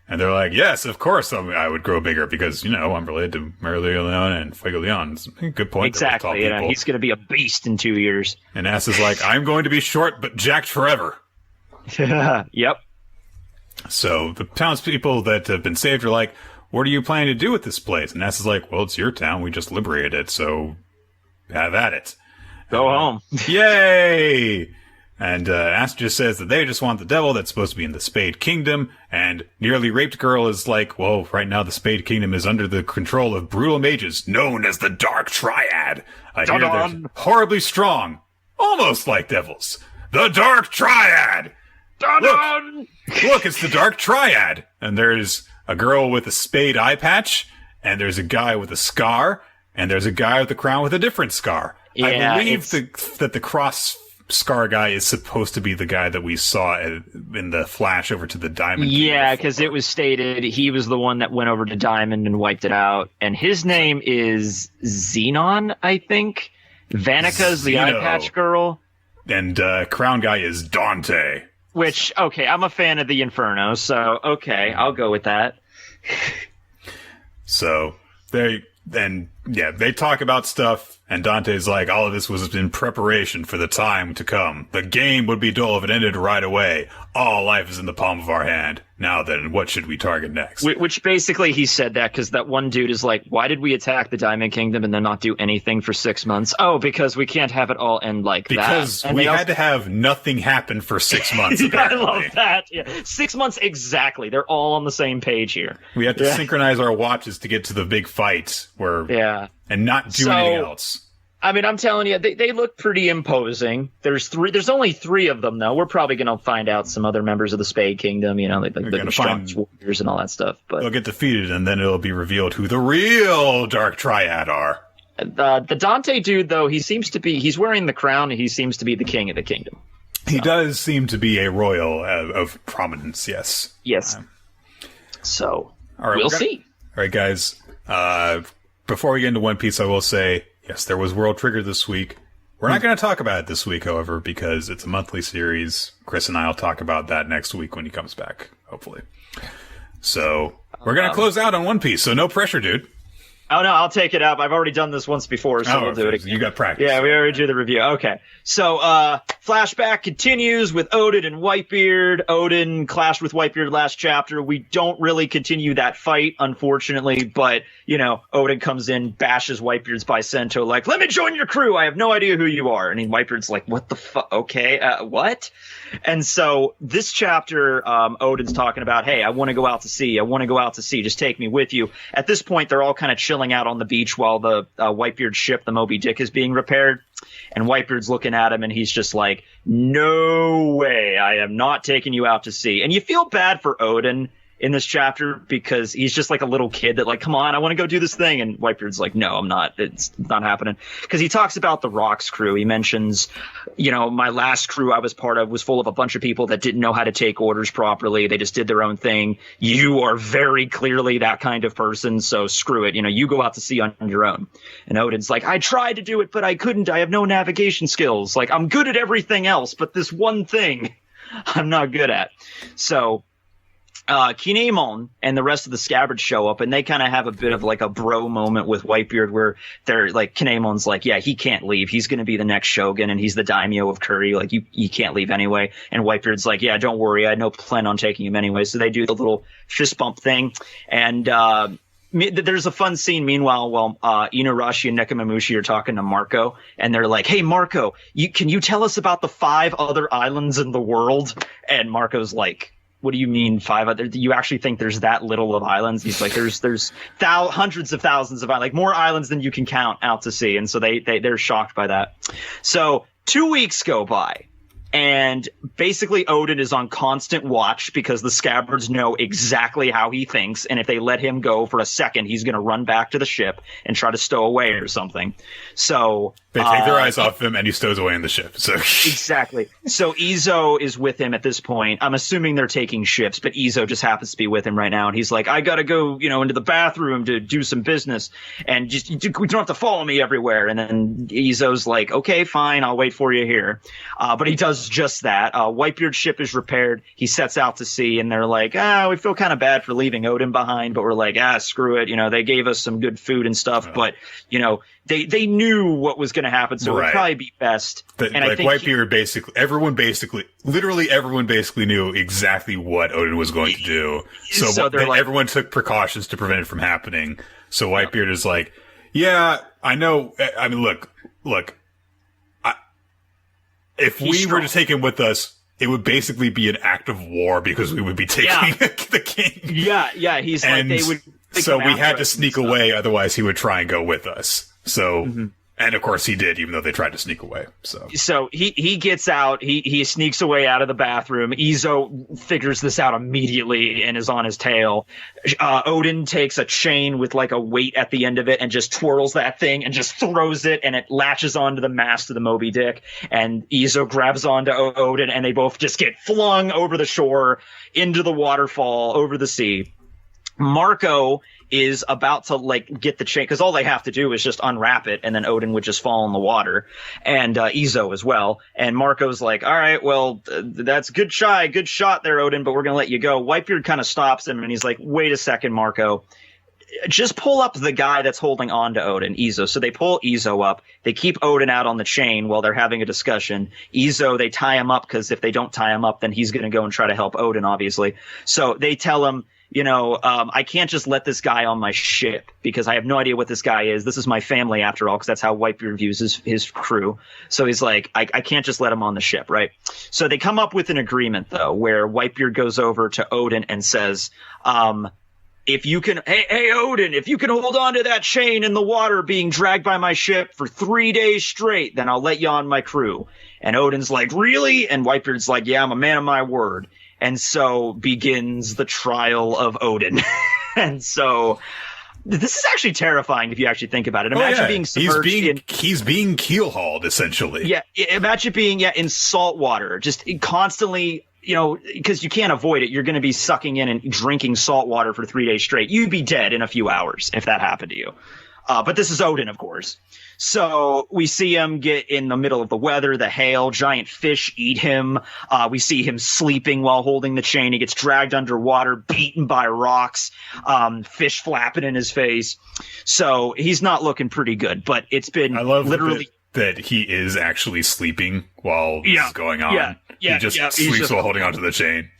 And they're like, yes, of course I would grow bigger because, I'm related to Merleon and Fuego Leon. It's a good point. Exactly. He's going to be a beast in 2 years. And Ass is like, I'm going to be short but jacked forever. Yep. So the townspeople that have been saved are like, what are you planning to do with this place? And Ass is like, well, it's your town. We just liberated it, so have at it. Go home. Yay! And Ass just says that they just want the devil that's supposed to be in the Spade Kingdom, and Nearly Raped Girl is like, well, right now the Spade Kingdom is under the control of brutal mages known as the Dark Triad. I hear they're horribly strong, almost like devils. The Dark Triad! Look, it's the Dark Triad! And there's a girl with a spade eye patch, and there's a guy with a scar, and there's a guy with a crown with a different scar. Yeah, I believe that the cross scar guy is supposed to be the guy that we saw in the flash over to the Diamond King. Yeah, because it was stated he was the one that went over to Diamond and wiped it out. And his name is Xenon, I think. Vanika's the eye patch girl. And crown guy is Dante. Which, okay, I'm a fan of the Inferno, so okay, I'll go with that. So they talk about stuff, and Dante's like, all of this was in preparation for the time to come. The game would be dull if it ended right away. All life is in the palm of our hand. Now then, what should we target next? Which basically he said that because that one dude is like, why did we attack the Diamond Kingdom and then not do anything for 6 months? Oh, because we can't have it all end like because that. Because we had to have nothing happen for 6 months, I love that. Yeah. 6 months exactly. They're all on the same page here. We had to synchronize our watches to get to the big fight and not do anything else. I mean, I'm telling you, they look pretty imposing. There's only 3 of them, though. We're probably going to find out some other members of the Spade Kingdom, like the strong warriors and all that stuff. But they'll get defeated, and then it'll be revealed who the real Dark Triad are. The Dante dude, though, he's wearing the crown. And he seems to be the king of the kingdom. He does seem to be a royal of prominence, yes. Yes. So, all right, we'll see. All right, guys. Before we get into One Piece, I will say, yes, there was World Trigger this week. We're not going to talk about it this week, however, because it's a monthly series. Chris and I will talk about that next week when he comes back, hopefully. So, we're going to close out on One Piece, so no pressure, dude. Oh, no, I'll take it up. I've already done this once before, so we'll do it again. You got practice. Yeah, we already do the review. Okay. So, flashback continues with Odin and Whitebeard. Odin clashed with Whitebeard last chapter. We don't really continue that fight, unfortunately, but, Odin comes in, bashes Whitebeard's Bicento, like, let me join your crew. I have no idea who you are. And Whitebeard's like, what the fuck? Okay, what? And so this chapter, Odin's talking about, hey, I want to go out to sea. I want to go out to sea. Just take me with you. At this point, they're all kind of chilling out on the beach while the Whitebeard ship, the Moby Dick, is being repaired. And Whitebeard's looking at him, and he's just like, no way. I am not taking you out to sea. And you feel bad for Odin in this chapter because he's just like a little kid that like, come on, I want to go do this thing. And Whitebeard's like, no, I'm not. It's not happening. Because he talks about the Rocks crew. He mentions, my last crew I was part of was full of a bunch of people that didn't know how to take orders properly. They just did their own thing. You are very clearly that kind of person. So screw it. You go out to sea on your own. And Odin's like, I tried to do it, but I couldn't. I have no navigation skills. Like, I'm good at everything else, but this one thing I'm not good at. So Kinemon and the rest of the Scabbards show up, and they kind of have a bit of like a bro moment with Whitebeard where they're like, Kinemon's like, yeah, he can't leave. He's going to be the next shogun, and he's the daimyo of Curry. Like, you can't leave anyway. And Whitebeard's like, yeah, don't worry. I had no plan on taking him anyway. So they do the little fist bump thing. And there's a fun scene, meanwhile, while Inuarashi and Nekomamushi are talking to Marco, and they're like, hey, Marco, can you tell us about the 5 other islands in the world? And Marco's like, what do you mean 5 other? Do you actually think there's that little of islands? He's like, there's hundreds of thousands of islands, like more islands than you can count out to sea. And so they're shocked by that. So 2 weeks go by, and basically Odin is on constant watch because the Scabbards know exactly how he thinks. And if they let him go for a second, he's going to run back to the ship and try to stow away or something. So they take their eyes off him, and he stows away in the ship. So exactly. So Izo is with him at this point. I'm assuming they're taking ships, but Izo just happens to be with him right now. And he's like, I got to go, into the bathroom to do some business, and just you don't have to follow me everywhere. And then Izo's like, okay, fine, I'll wait for you here. But he does just that. Whitebeard's ship is repaired. He sets out to sea, and they're like, we feel kind of bad for leaving Odin behind, but we're like, screw it. They gave us some good food and stuff, but they knew what was going to happen, so it would probably be best. And I think Whitebeard literally everyone basically knew exactly what Odin was going to do. So everyone took precautions to prevent it from happening. So Whitebeard is like, yeah, I know. I mean, look. If we were to take him with us, it would basically be an act of war because we would be taking the king. Yeah. He's like, they would. So we had to sneak away, otherwise he would try and go with us. So, and of course he did, even though they tried to sneak away. So he gets out, he sneaks away out of the bathroom. Izo figures this out immediately and is on his tail. Odin takes a chain with like a weight at the end of it and just twirls that thing and just throws it, and it latches onto the mast of the Moby Dick. And Izo grabs onto Odin, and they both just get flung over the shore into the waterfall over the sea. Marco is about to like get the chain, because all they have to do is just unwrap it, and then Odin would just fall in the water, and Izo as well. And Marco's like, all right, well, that's good shot there, Odin, but we're gonna let you go. Whitebeard kind of stops him, and he's like, wait a second, Marco, just pull up the guy that's holding on to Odin, Izo. So they pull Izo up. They keep Odin out on the chain while they're having a discussion. Izo, they tie him up, because if they don't tie him up, then he's going to go and try to help Odin, obviously. So they tell him, I can't just let this guy on my ship because I have no idea what this guy is. This is my family, after all, because that's how Whitebeard views his crew. So he's like, I can't just let him on the ship, right? So they come up with an agreement, though, where Whitebeard goes over to Odin and says, if you can, hey, Odin, if you can hold on to that chain in the water being dragged by my ship for 3 days straight, then I'll let you on my crew. And Odin's like, really? And Whitebeard's like, yeah, I'm a man of my word. And so begins the trial of Odin. And so This is actually terrifying if you actually think about it. Imagine being submerged he's being keel-hauled, essentially. Yeah, imagine being in salt water, just constantly, because you can't avoid it. You're going to be sucking in and drinking salt water for 3 days straight. You'd be dead in a few hours if that happened to you. But this is Odin, of course. So we see him get in the middle of the weather, the hail, giant fish eat him. We see him sleeping while holding the chain. He gets dragged underwater, beaten by rocks, fish flapping in his face. So he's not looking pretty good, but it's been literally that he is actually sleeping while this is going on. He just sleeps while holding onto the chain.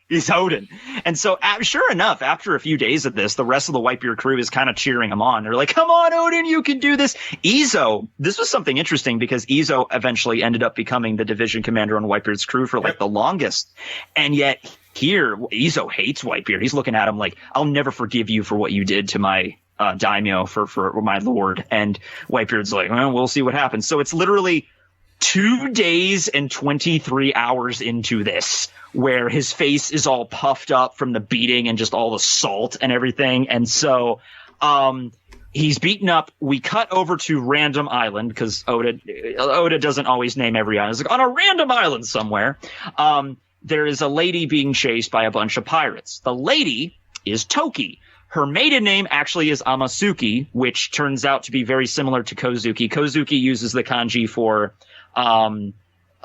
He's Odin. And so, sure enough, after a few days of this, the rest of the Whitebeard crew is kind of cheering him on. They're like, come on, Odin, you can do this. Izo, this was something interesting because Izo eventually ended up becoming the division commander on Whitebeard's crew for the longest. And yet here, Izo hates Whitebeard. He's looking at him like, I'll never forgive you for what you did to my daimyo, for my lord. And Whitebeard's like, well, we'll see what happens. So it's literally 2 days and 23 hours into this where his face is all puffed up from the beating and just all the salt and everything. And so he's beaten up. We cut over to Random Island because Oda doesn't always name every island. It's like, on a random island somewhere, there is a lady being chased by a bunch of pirates. The lady is Toki. Her maiden name actually is Amasuki, which turns out to be very similar to Kozuki. Kozuki uses the kanji for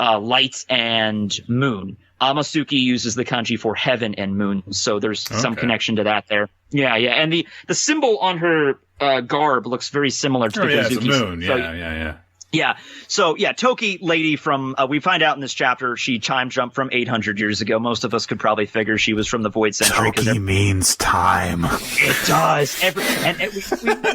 light and moon. Amasuki uses the kanji for heaven and moon. So there's some connection to that there. Yeah. And the symbol on her garb looks very similar to the Kozuki. It's a moon. Yeah. Yeah. So, Toki lady from, we find out in this chapter, she time jumped from 800 years ago. Most of us could probably figure she was from the Void Century. Toki means time. It does.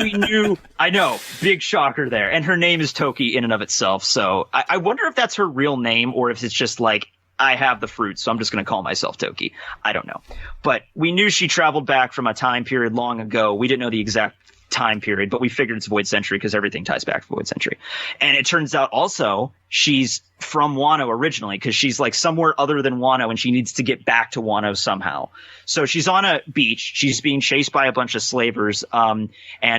We knew, I know, big shocker there. And her name is Toki in and of itself. So I wonder if that's her real name or if it's just like, I have the fruit, so I'm just going to call myself Toki. I don't know. But we knew she traveled back from a time period long ago. We didn't know the exact time period, but we figured it's Void Century because everything ties back to Void Century. And it turns out also she's from Wano originally because she's like somewhere other than Wano and she needs to get back to Wano somehow. So she's on a beach. She's being chased by a bunch of slavers. And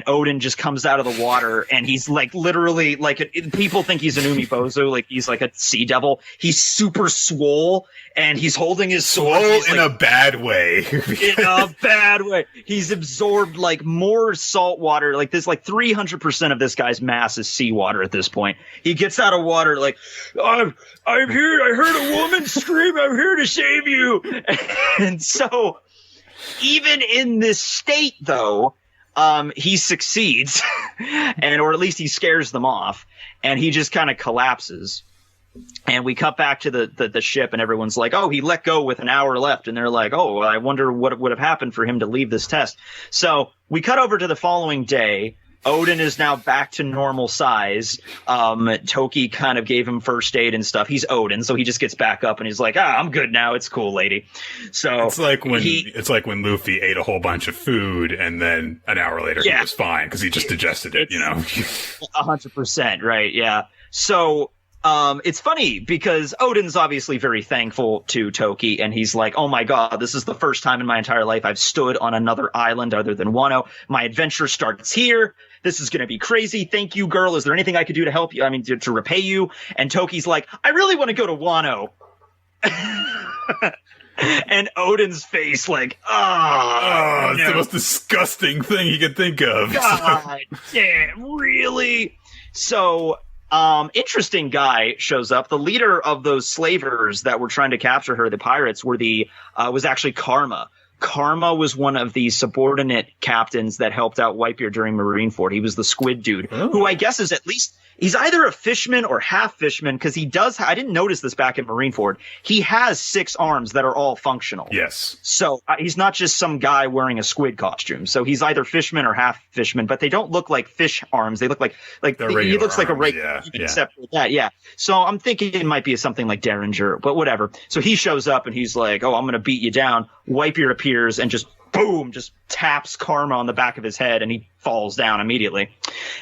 Odin just comes out of the water and he's like literally like people think he's an umibozu, like he's like a sea devil. He's super swole and he's holding his sword. Swole in a bad way. In a bad way. He's absorbed like more salt water. Like there's like 300% of this guy's mass is seawater at this point. He gets out of water like, I'm here. I heard a woman scream. I'm here to save you. And so even in this state, though, he succeeds or at least he scares them off and he just kind of collapses. And we cut back to the ship and everyone's like, oh, he let go with an hour left. And they're like, oh, I wonder what would have happened for him to leave this test. So we cut over to the following day. Odin is now back to normal size. Toki kind of gave him first aid and stuff. He's Odin, so he just gets back up and he's like, I'm good now. It's cool, lady. So it's like when Luffy ate a whole bunch of food and then an hour later he was fine because he just digested it, 100%, right? Yeah. So it's funny because Odin's obviously very thankful to Toki and he's like, oh my God, this is the first time in my entire life I've stood on another island other than Wano. My adventure starts here. This is going to be crazy. Thank you, girl. Is there anything I could do to help you? I mean, to repay you? And Toki's like, I really want to go to Wano. And Odin's face like, it's the most disgusting thing you could think of. God damn, really? So interesting guy shows up. The leader of those slavers that were trying to capture her, the pirates, was actually Karma. Karma was one of the subordinate captains that helped out Whitebeard during Marineford. He was the squid dude, who I guess is at least he's either a fishman or half fishman because he does. I didn't notice this back in Marineford. He has 6 arms that are all functional. Yes. So he's not just some guy wearing a squid costume. So he's either fishman or half fishman, but they don't look like fish arms. They look like he looks like a regular, except for that. Yeah. So I'm thinking it might be something like Derringer, but whatever. So he shows up and he's like, "Oh, I'm going to beat you down." Whitebeard appears and just boom, just taps Karma on the back of his head and he falls down immediately.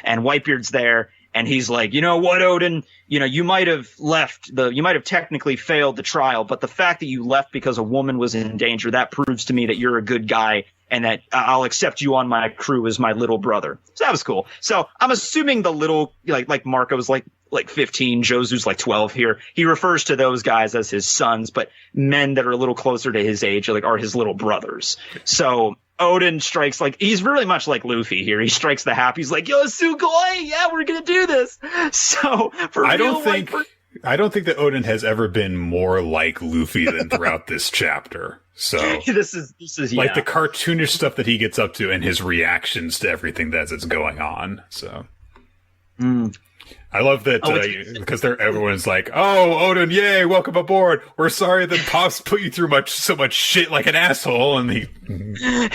And Whitebeard's there. And he's like, you know what, Odin, you might have technically failed the trial, but the fact that you left because a woman was in danger, that proves to me that you're a good guy and that I'll accept you on my crew as my little brother. So that was cool. So I'm assuming the little, like Marco's like 15, Josu's like 12 here. He refers to those guys as his sons, but men that are a little closer to his age are his little brothers. So Odin strikes he's really much like Luffy here. He strikes the happy. He's like, yo, Sugoi, yeah, we're going to do this. So I don't think that Odin has ever been more like Luffy than throughout this chapter. So this is like the cartoonish stuff that he gets up to and his reactions to everything that's going on. So I love that because everyone's like, "Oh, Odin, yay, welcome aboard. We're sorry that Pops put you through so much shit like an asshole." And he, Then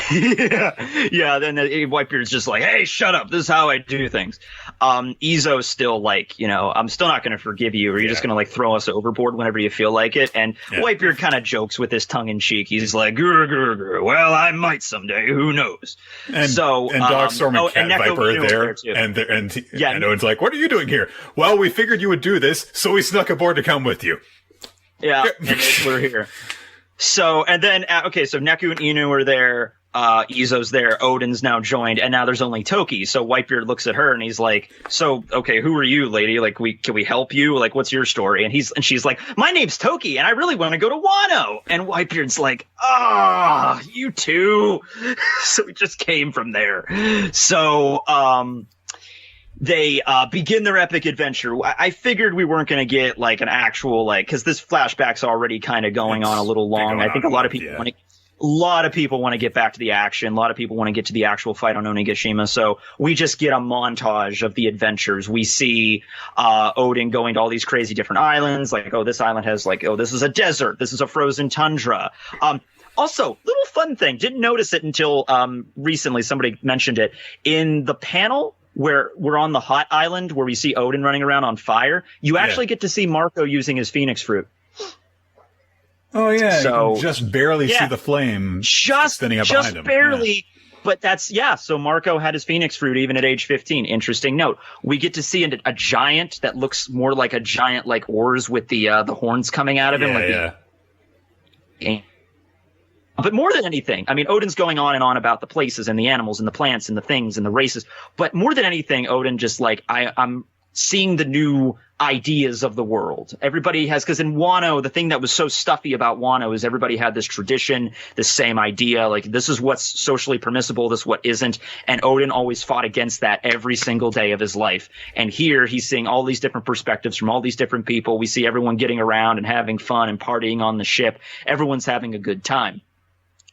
Whitebeard's just like, "Hey, shut up. This is how I do things." Izo's still like, I'm still not going to forgive you, or you're just going to throw us overboard whenever you feel like it. And Whitebeard kind of jokes with his tongue in cheek. He's like, "Grr, grr, grr. Well, I might someday. Who knows?" And Dogstorm and Cat Viper are there, and Odin's like, "What are you doing here?" "Well, we figured you would do this, so we snuck aboard to come with you." Yeah, and we're here. So, and then, so Neku and Inu are there. Izo's there. Odin's now joined, and now there's only Toki. So Whitebeard looks at her and he's like, "So, okay, who are you, lady? Can we help you? What's your story?" And she's like, "My name's Toki, and I really want to go to Wano." And Whitebeard's like, you too." So we just came from there. So, they begin their epic adventure. I figured we weren't going to get an actual because this flashback's already kind of going on a little long. I think a lot of people want to get back to the action. A lot of people want to get to the actual fight on Onigashima. So we just get a montage of the adventures. We see Odin going to all these crazy different islands. This island has this is a desert. This is a frozen tundra. Also, little fun thing. Didn't notice it until recently. Somebody mentioned it in the panel where we're on the hot island where we see Odin running around on fire. You actually get to see Marco using his phoenix fruit. Oh, yeah. So, you can just barely see the flame spinning up behind him. Just barely. Yeah. But that's, so Marco had his phoenix fruit even at age 15. Interesting note. We get to see a giant that looks more like a giant like oars with the horns coming out of him. But more than anything, I mean, Odin's going on and on about the places and the animals and the plants and the things and the races. But more than anything, Odin just I'm seeing the new ideas of the world. Everybody has, because in Wano, the thing that was so stuffy about Wano is everybody had this tradition, this same idea, this is what's socially permissible, this what isn't. And Odin always fought against that every single day of his life. And here he's seeing all these different perspectives from all these different people. We see everyone getting around and having fun and partying on the ship. Everyone's having a good time.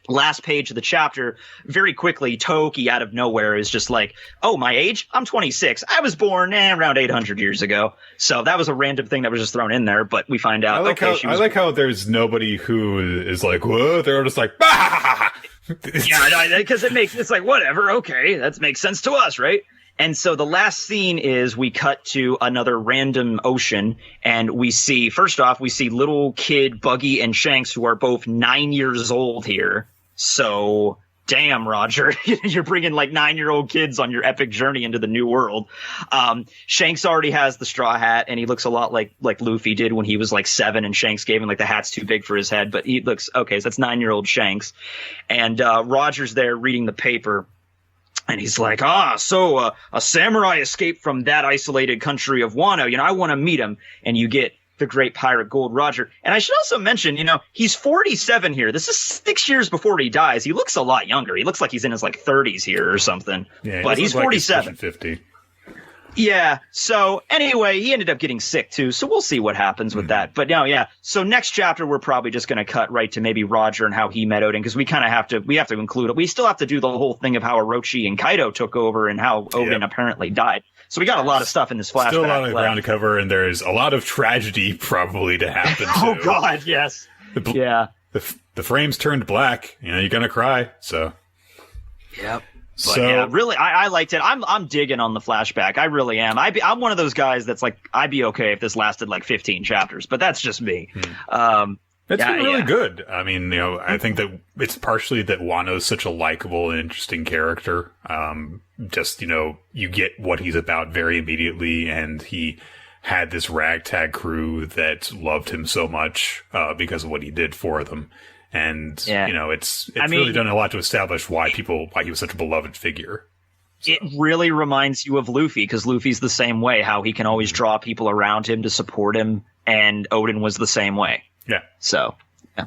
Last page of the chapter, very quickly, Toki out of nowhere is just like, "Oh, my age? I'm 26. I was born around 800 years ago." So that was a random thing that was just thrown in there, but we find out. I like how there's nobody who is like, "Whoa!" They're just like, "Bah!" Because it's like, whatever, okay, that makes sense to us, right? And so the last scene is we cut to another random ocean, and we see little kid Buggy and Shanks, who are both 9 years old here. So, damn, Roger, you're bringing 9-year-old kids on your epic journey into the new world. Shanks already has the straw hat, and he looks a lot like Luffy did when he was 7, and Shanks gave him the hat's too big for his head, but he looks okay. So that's 9-year-old Shanks, and Roger's there reading the paper. And he's like, so a samurai escaped from that isolated country of Wano. I want to meet him. And you get the great pirate Gold Roger. And I should also mention, he's 47 here. This is 6 years before he dies. He looks a lot younger. He looks like he's in his 30s here or something. Yeah, but he's 47. He's 50. Yeah. So anyway, he ended up getting sick too. So we'll see what happens with that. But no, yeah. So next chapter, we're probably just going to cut right to maybe Roger and how he met Odin, because we kind of have to include it. We still have to do the whole thing of how Orochi and Kaido took over and how Odin apparently died. So we got a lot of stuff in this flashback. Still a lot of ground to cover, and there's a lot of tragedy probably to happen. Oh God, yes. The frames turned black. You're going to cry. So. Yep. But yeah, really, I liked it. I'm digging on the flashback. I really am. I'm one of those guys that's I'd be okay if this lasted 15 chapters, but that's just me. It's been really good. I mean, I think that it's partially that Wano's such a likable and interesting character. You get what he's about very immediately, and he had this ragtag crew that loved him so much because of what he did for them. And, it's really done a lot to establish why he was such a beloved figure. So. It really reminds you of Luffy, because Luffy's the same way, how he can always draw people around him to support him, and Odin was the same way. Yeah. So, yeah.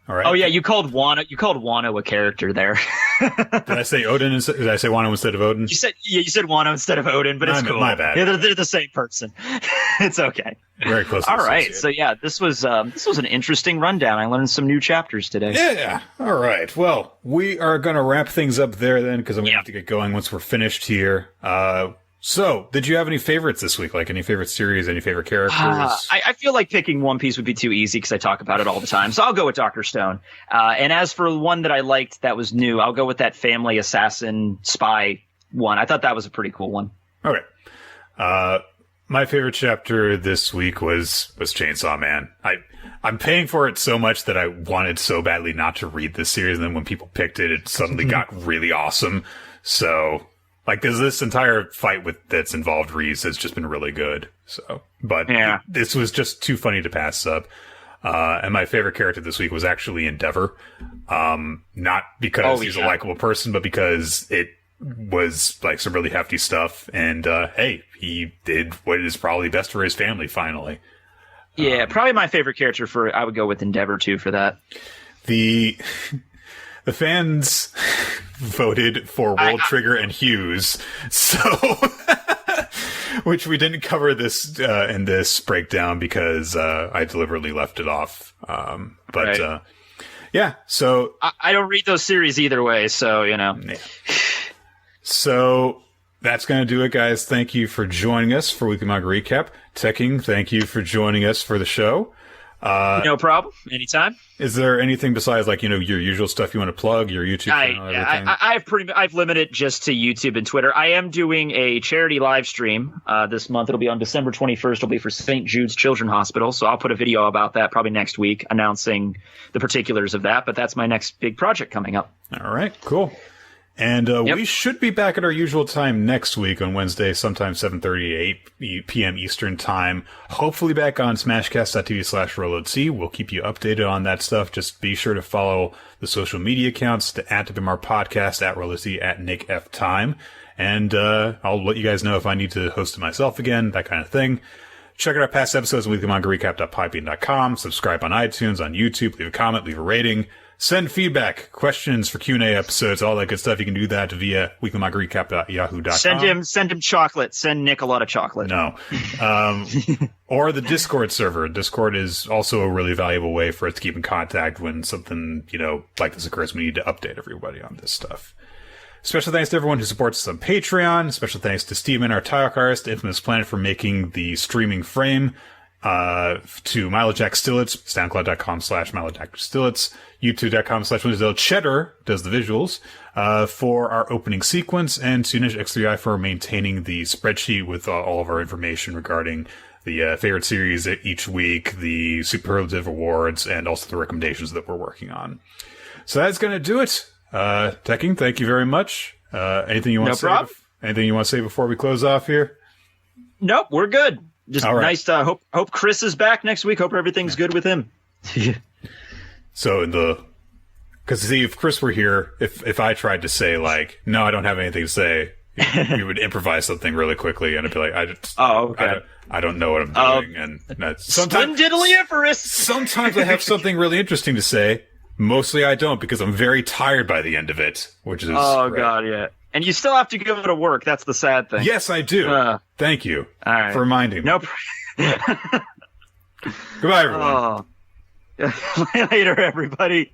All right. Oh, yeah, you called Wano a character there. Did I say Odin? Did I say Wano instead of Odin? You said Wano instead of Odin, but it's cool. My bad. Yeah, they're the same person. It's okay. Very close. All right. So yeah, this was an interesting rundown. I learned some new chapters today. Yeah. All right. Well, we are going to wrap things up there then, because I'm going to have to get going once we're finished here. So, did you have any favorites this week? Like any favorite series, any favorite characters? I feel like picking One Piece would be too easy because I talk about it all the time. So I'll go with Dr. Stone. And as for one that I liked that was new, I'll go with that family assassin spy one. I thought that was a pretty cool one. Okay. My favorite chapter this week was Chainsaw Man. I'm paying for it so much that I wanted so badly not to read this series, and then when people picked it, it suddenly got really awesome. So... because this entire fight that's involved Reese has just been really good. So, but this was just too funny to pass up. And my favorite character this week was actually Endeavor. Not because he's a likable person, but because it was like some really hefty stuff. And, hey, he did what is probably best for his family finally. Yeah, probably my favorite character I would go with Endeavor too for that. The fans voted for World Trigger and Hughes, so which we didn't cover this in this breakdown because I deliberately left it off. So I don't read those series either way, so Yeah. So that's going to do it, guys. Thank you for joining us for Weekly Manga Recap. Tekking, thank you for joining us for the show. No problem. Anytime. Is there anything besides your usual stuff you want to plug, your YouTube channel, everything? I've limited just to YouTube and Twitter. I am doing a charity live stream this month. It'll be on December 21st. It'll be for St. Jude's Children's Hospital. So I'll put a video about that probably next week announcing the particulars of that. But that's my next big project coming up. All right, cool. And we should be back at our usual time next week on Wednesday, sometime 7:30 to 8 p.m. Eastern Time. Hopefully back on smashcast.tv/RollOC. We'll keep you updated on that stuff. Just be sure to follow the social media accounts, at WMR Podcast, at RollOC, at Nick F. Time. And I'll let you guys know if I need to host it myself again, that kind of thing. Check out our past episodes on weeklymangarecap.podbean.com. Subscribe on iTunes, on YouTube. Leave a comment, leave a rating. Send feedback, questions for Q&A episodes, all that good stuff. You can do that via weeklymangarecap.yahoo.com. Send him chocolate. Send Nick a lot of chocolate. No. Or the Discord server. Discord is also a really valuable way for us to keep in contact when something, like this occurs. We need to update everybody on this stuff. Special thanks to everyone who supports us on Patreon. Special thanks to Steven, our tile artist, Infamous Planet, for making the streaming frame. To Milo Jack Stillitz, soundcloud.com/Milo Jack Stillitz, youtube.com/Winsdale Cheddar does the visuals, for our opening sequence, and to Ninja X3I for maintaining the spreadsheet with all of our information regarding the favorite series each week, the superlative awards, and also the recommendations that we're working on. So that's going to do it. Tekking, thank you very much. Anything you want to say? Anything you want to say before we close off here? Nope, we're good. Just right. Nice to hope Chris is back next week. Hope everything's good with him. So because see, if Chris were here, if I tried to say no, I don't have anything to say, we would improvise something really quickly, and I'd be like, I don't know what I'm doing, and sometimes Sometimes I have something really interesting to say. Mostly I don't, because I'm very tired by the end of it, which is great. God, yeah. And you still have to go to work. That's the sad thing. Yes, I do. Thank you for reminding me. Nope. Goodbye, everyone. Later, everybody.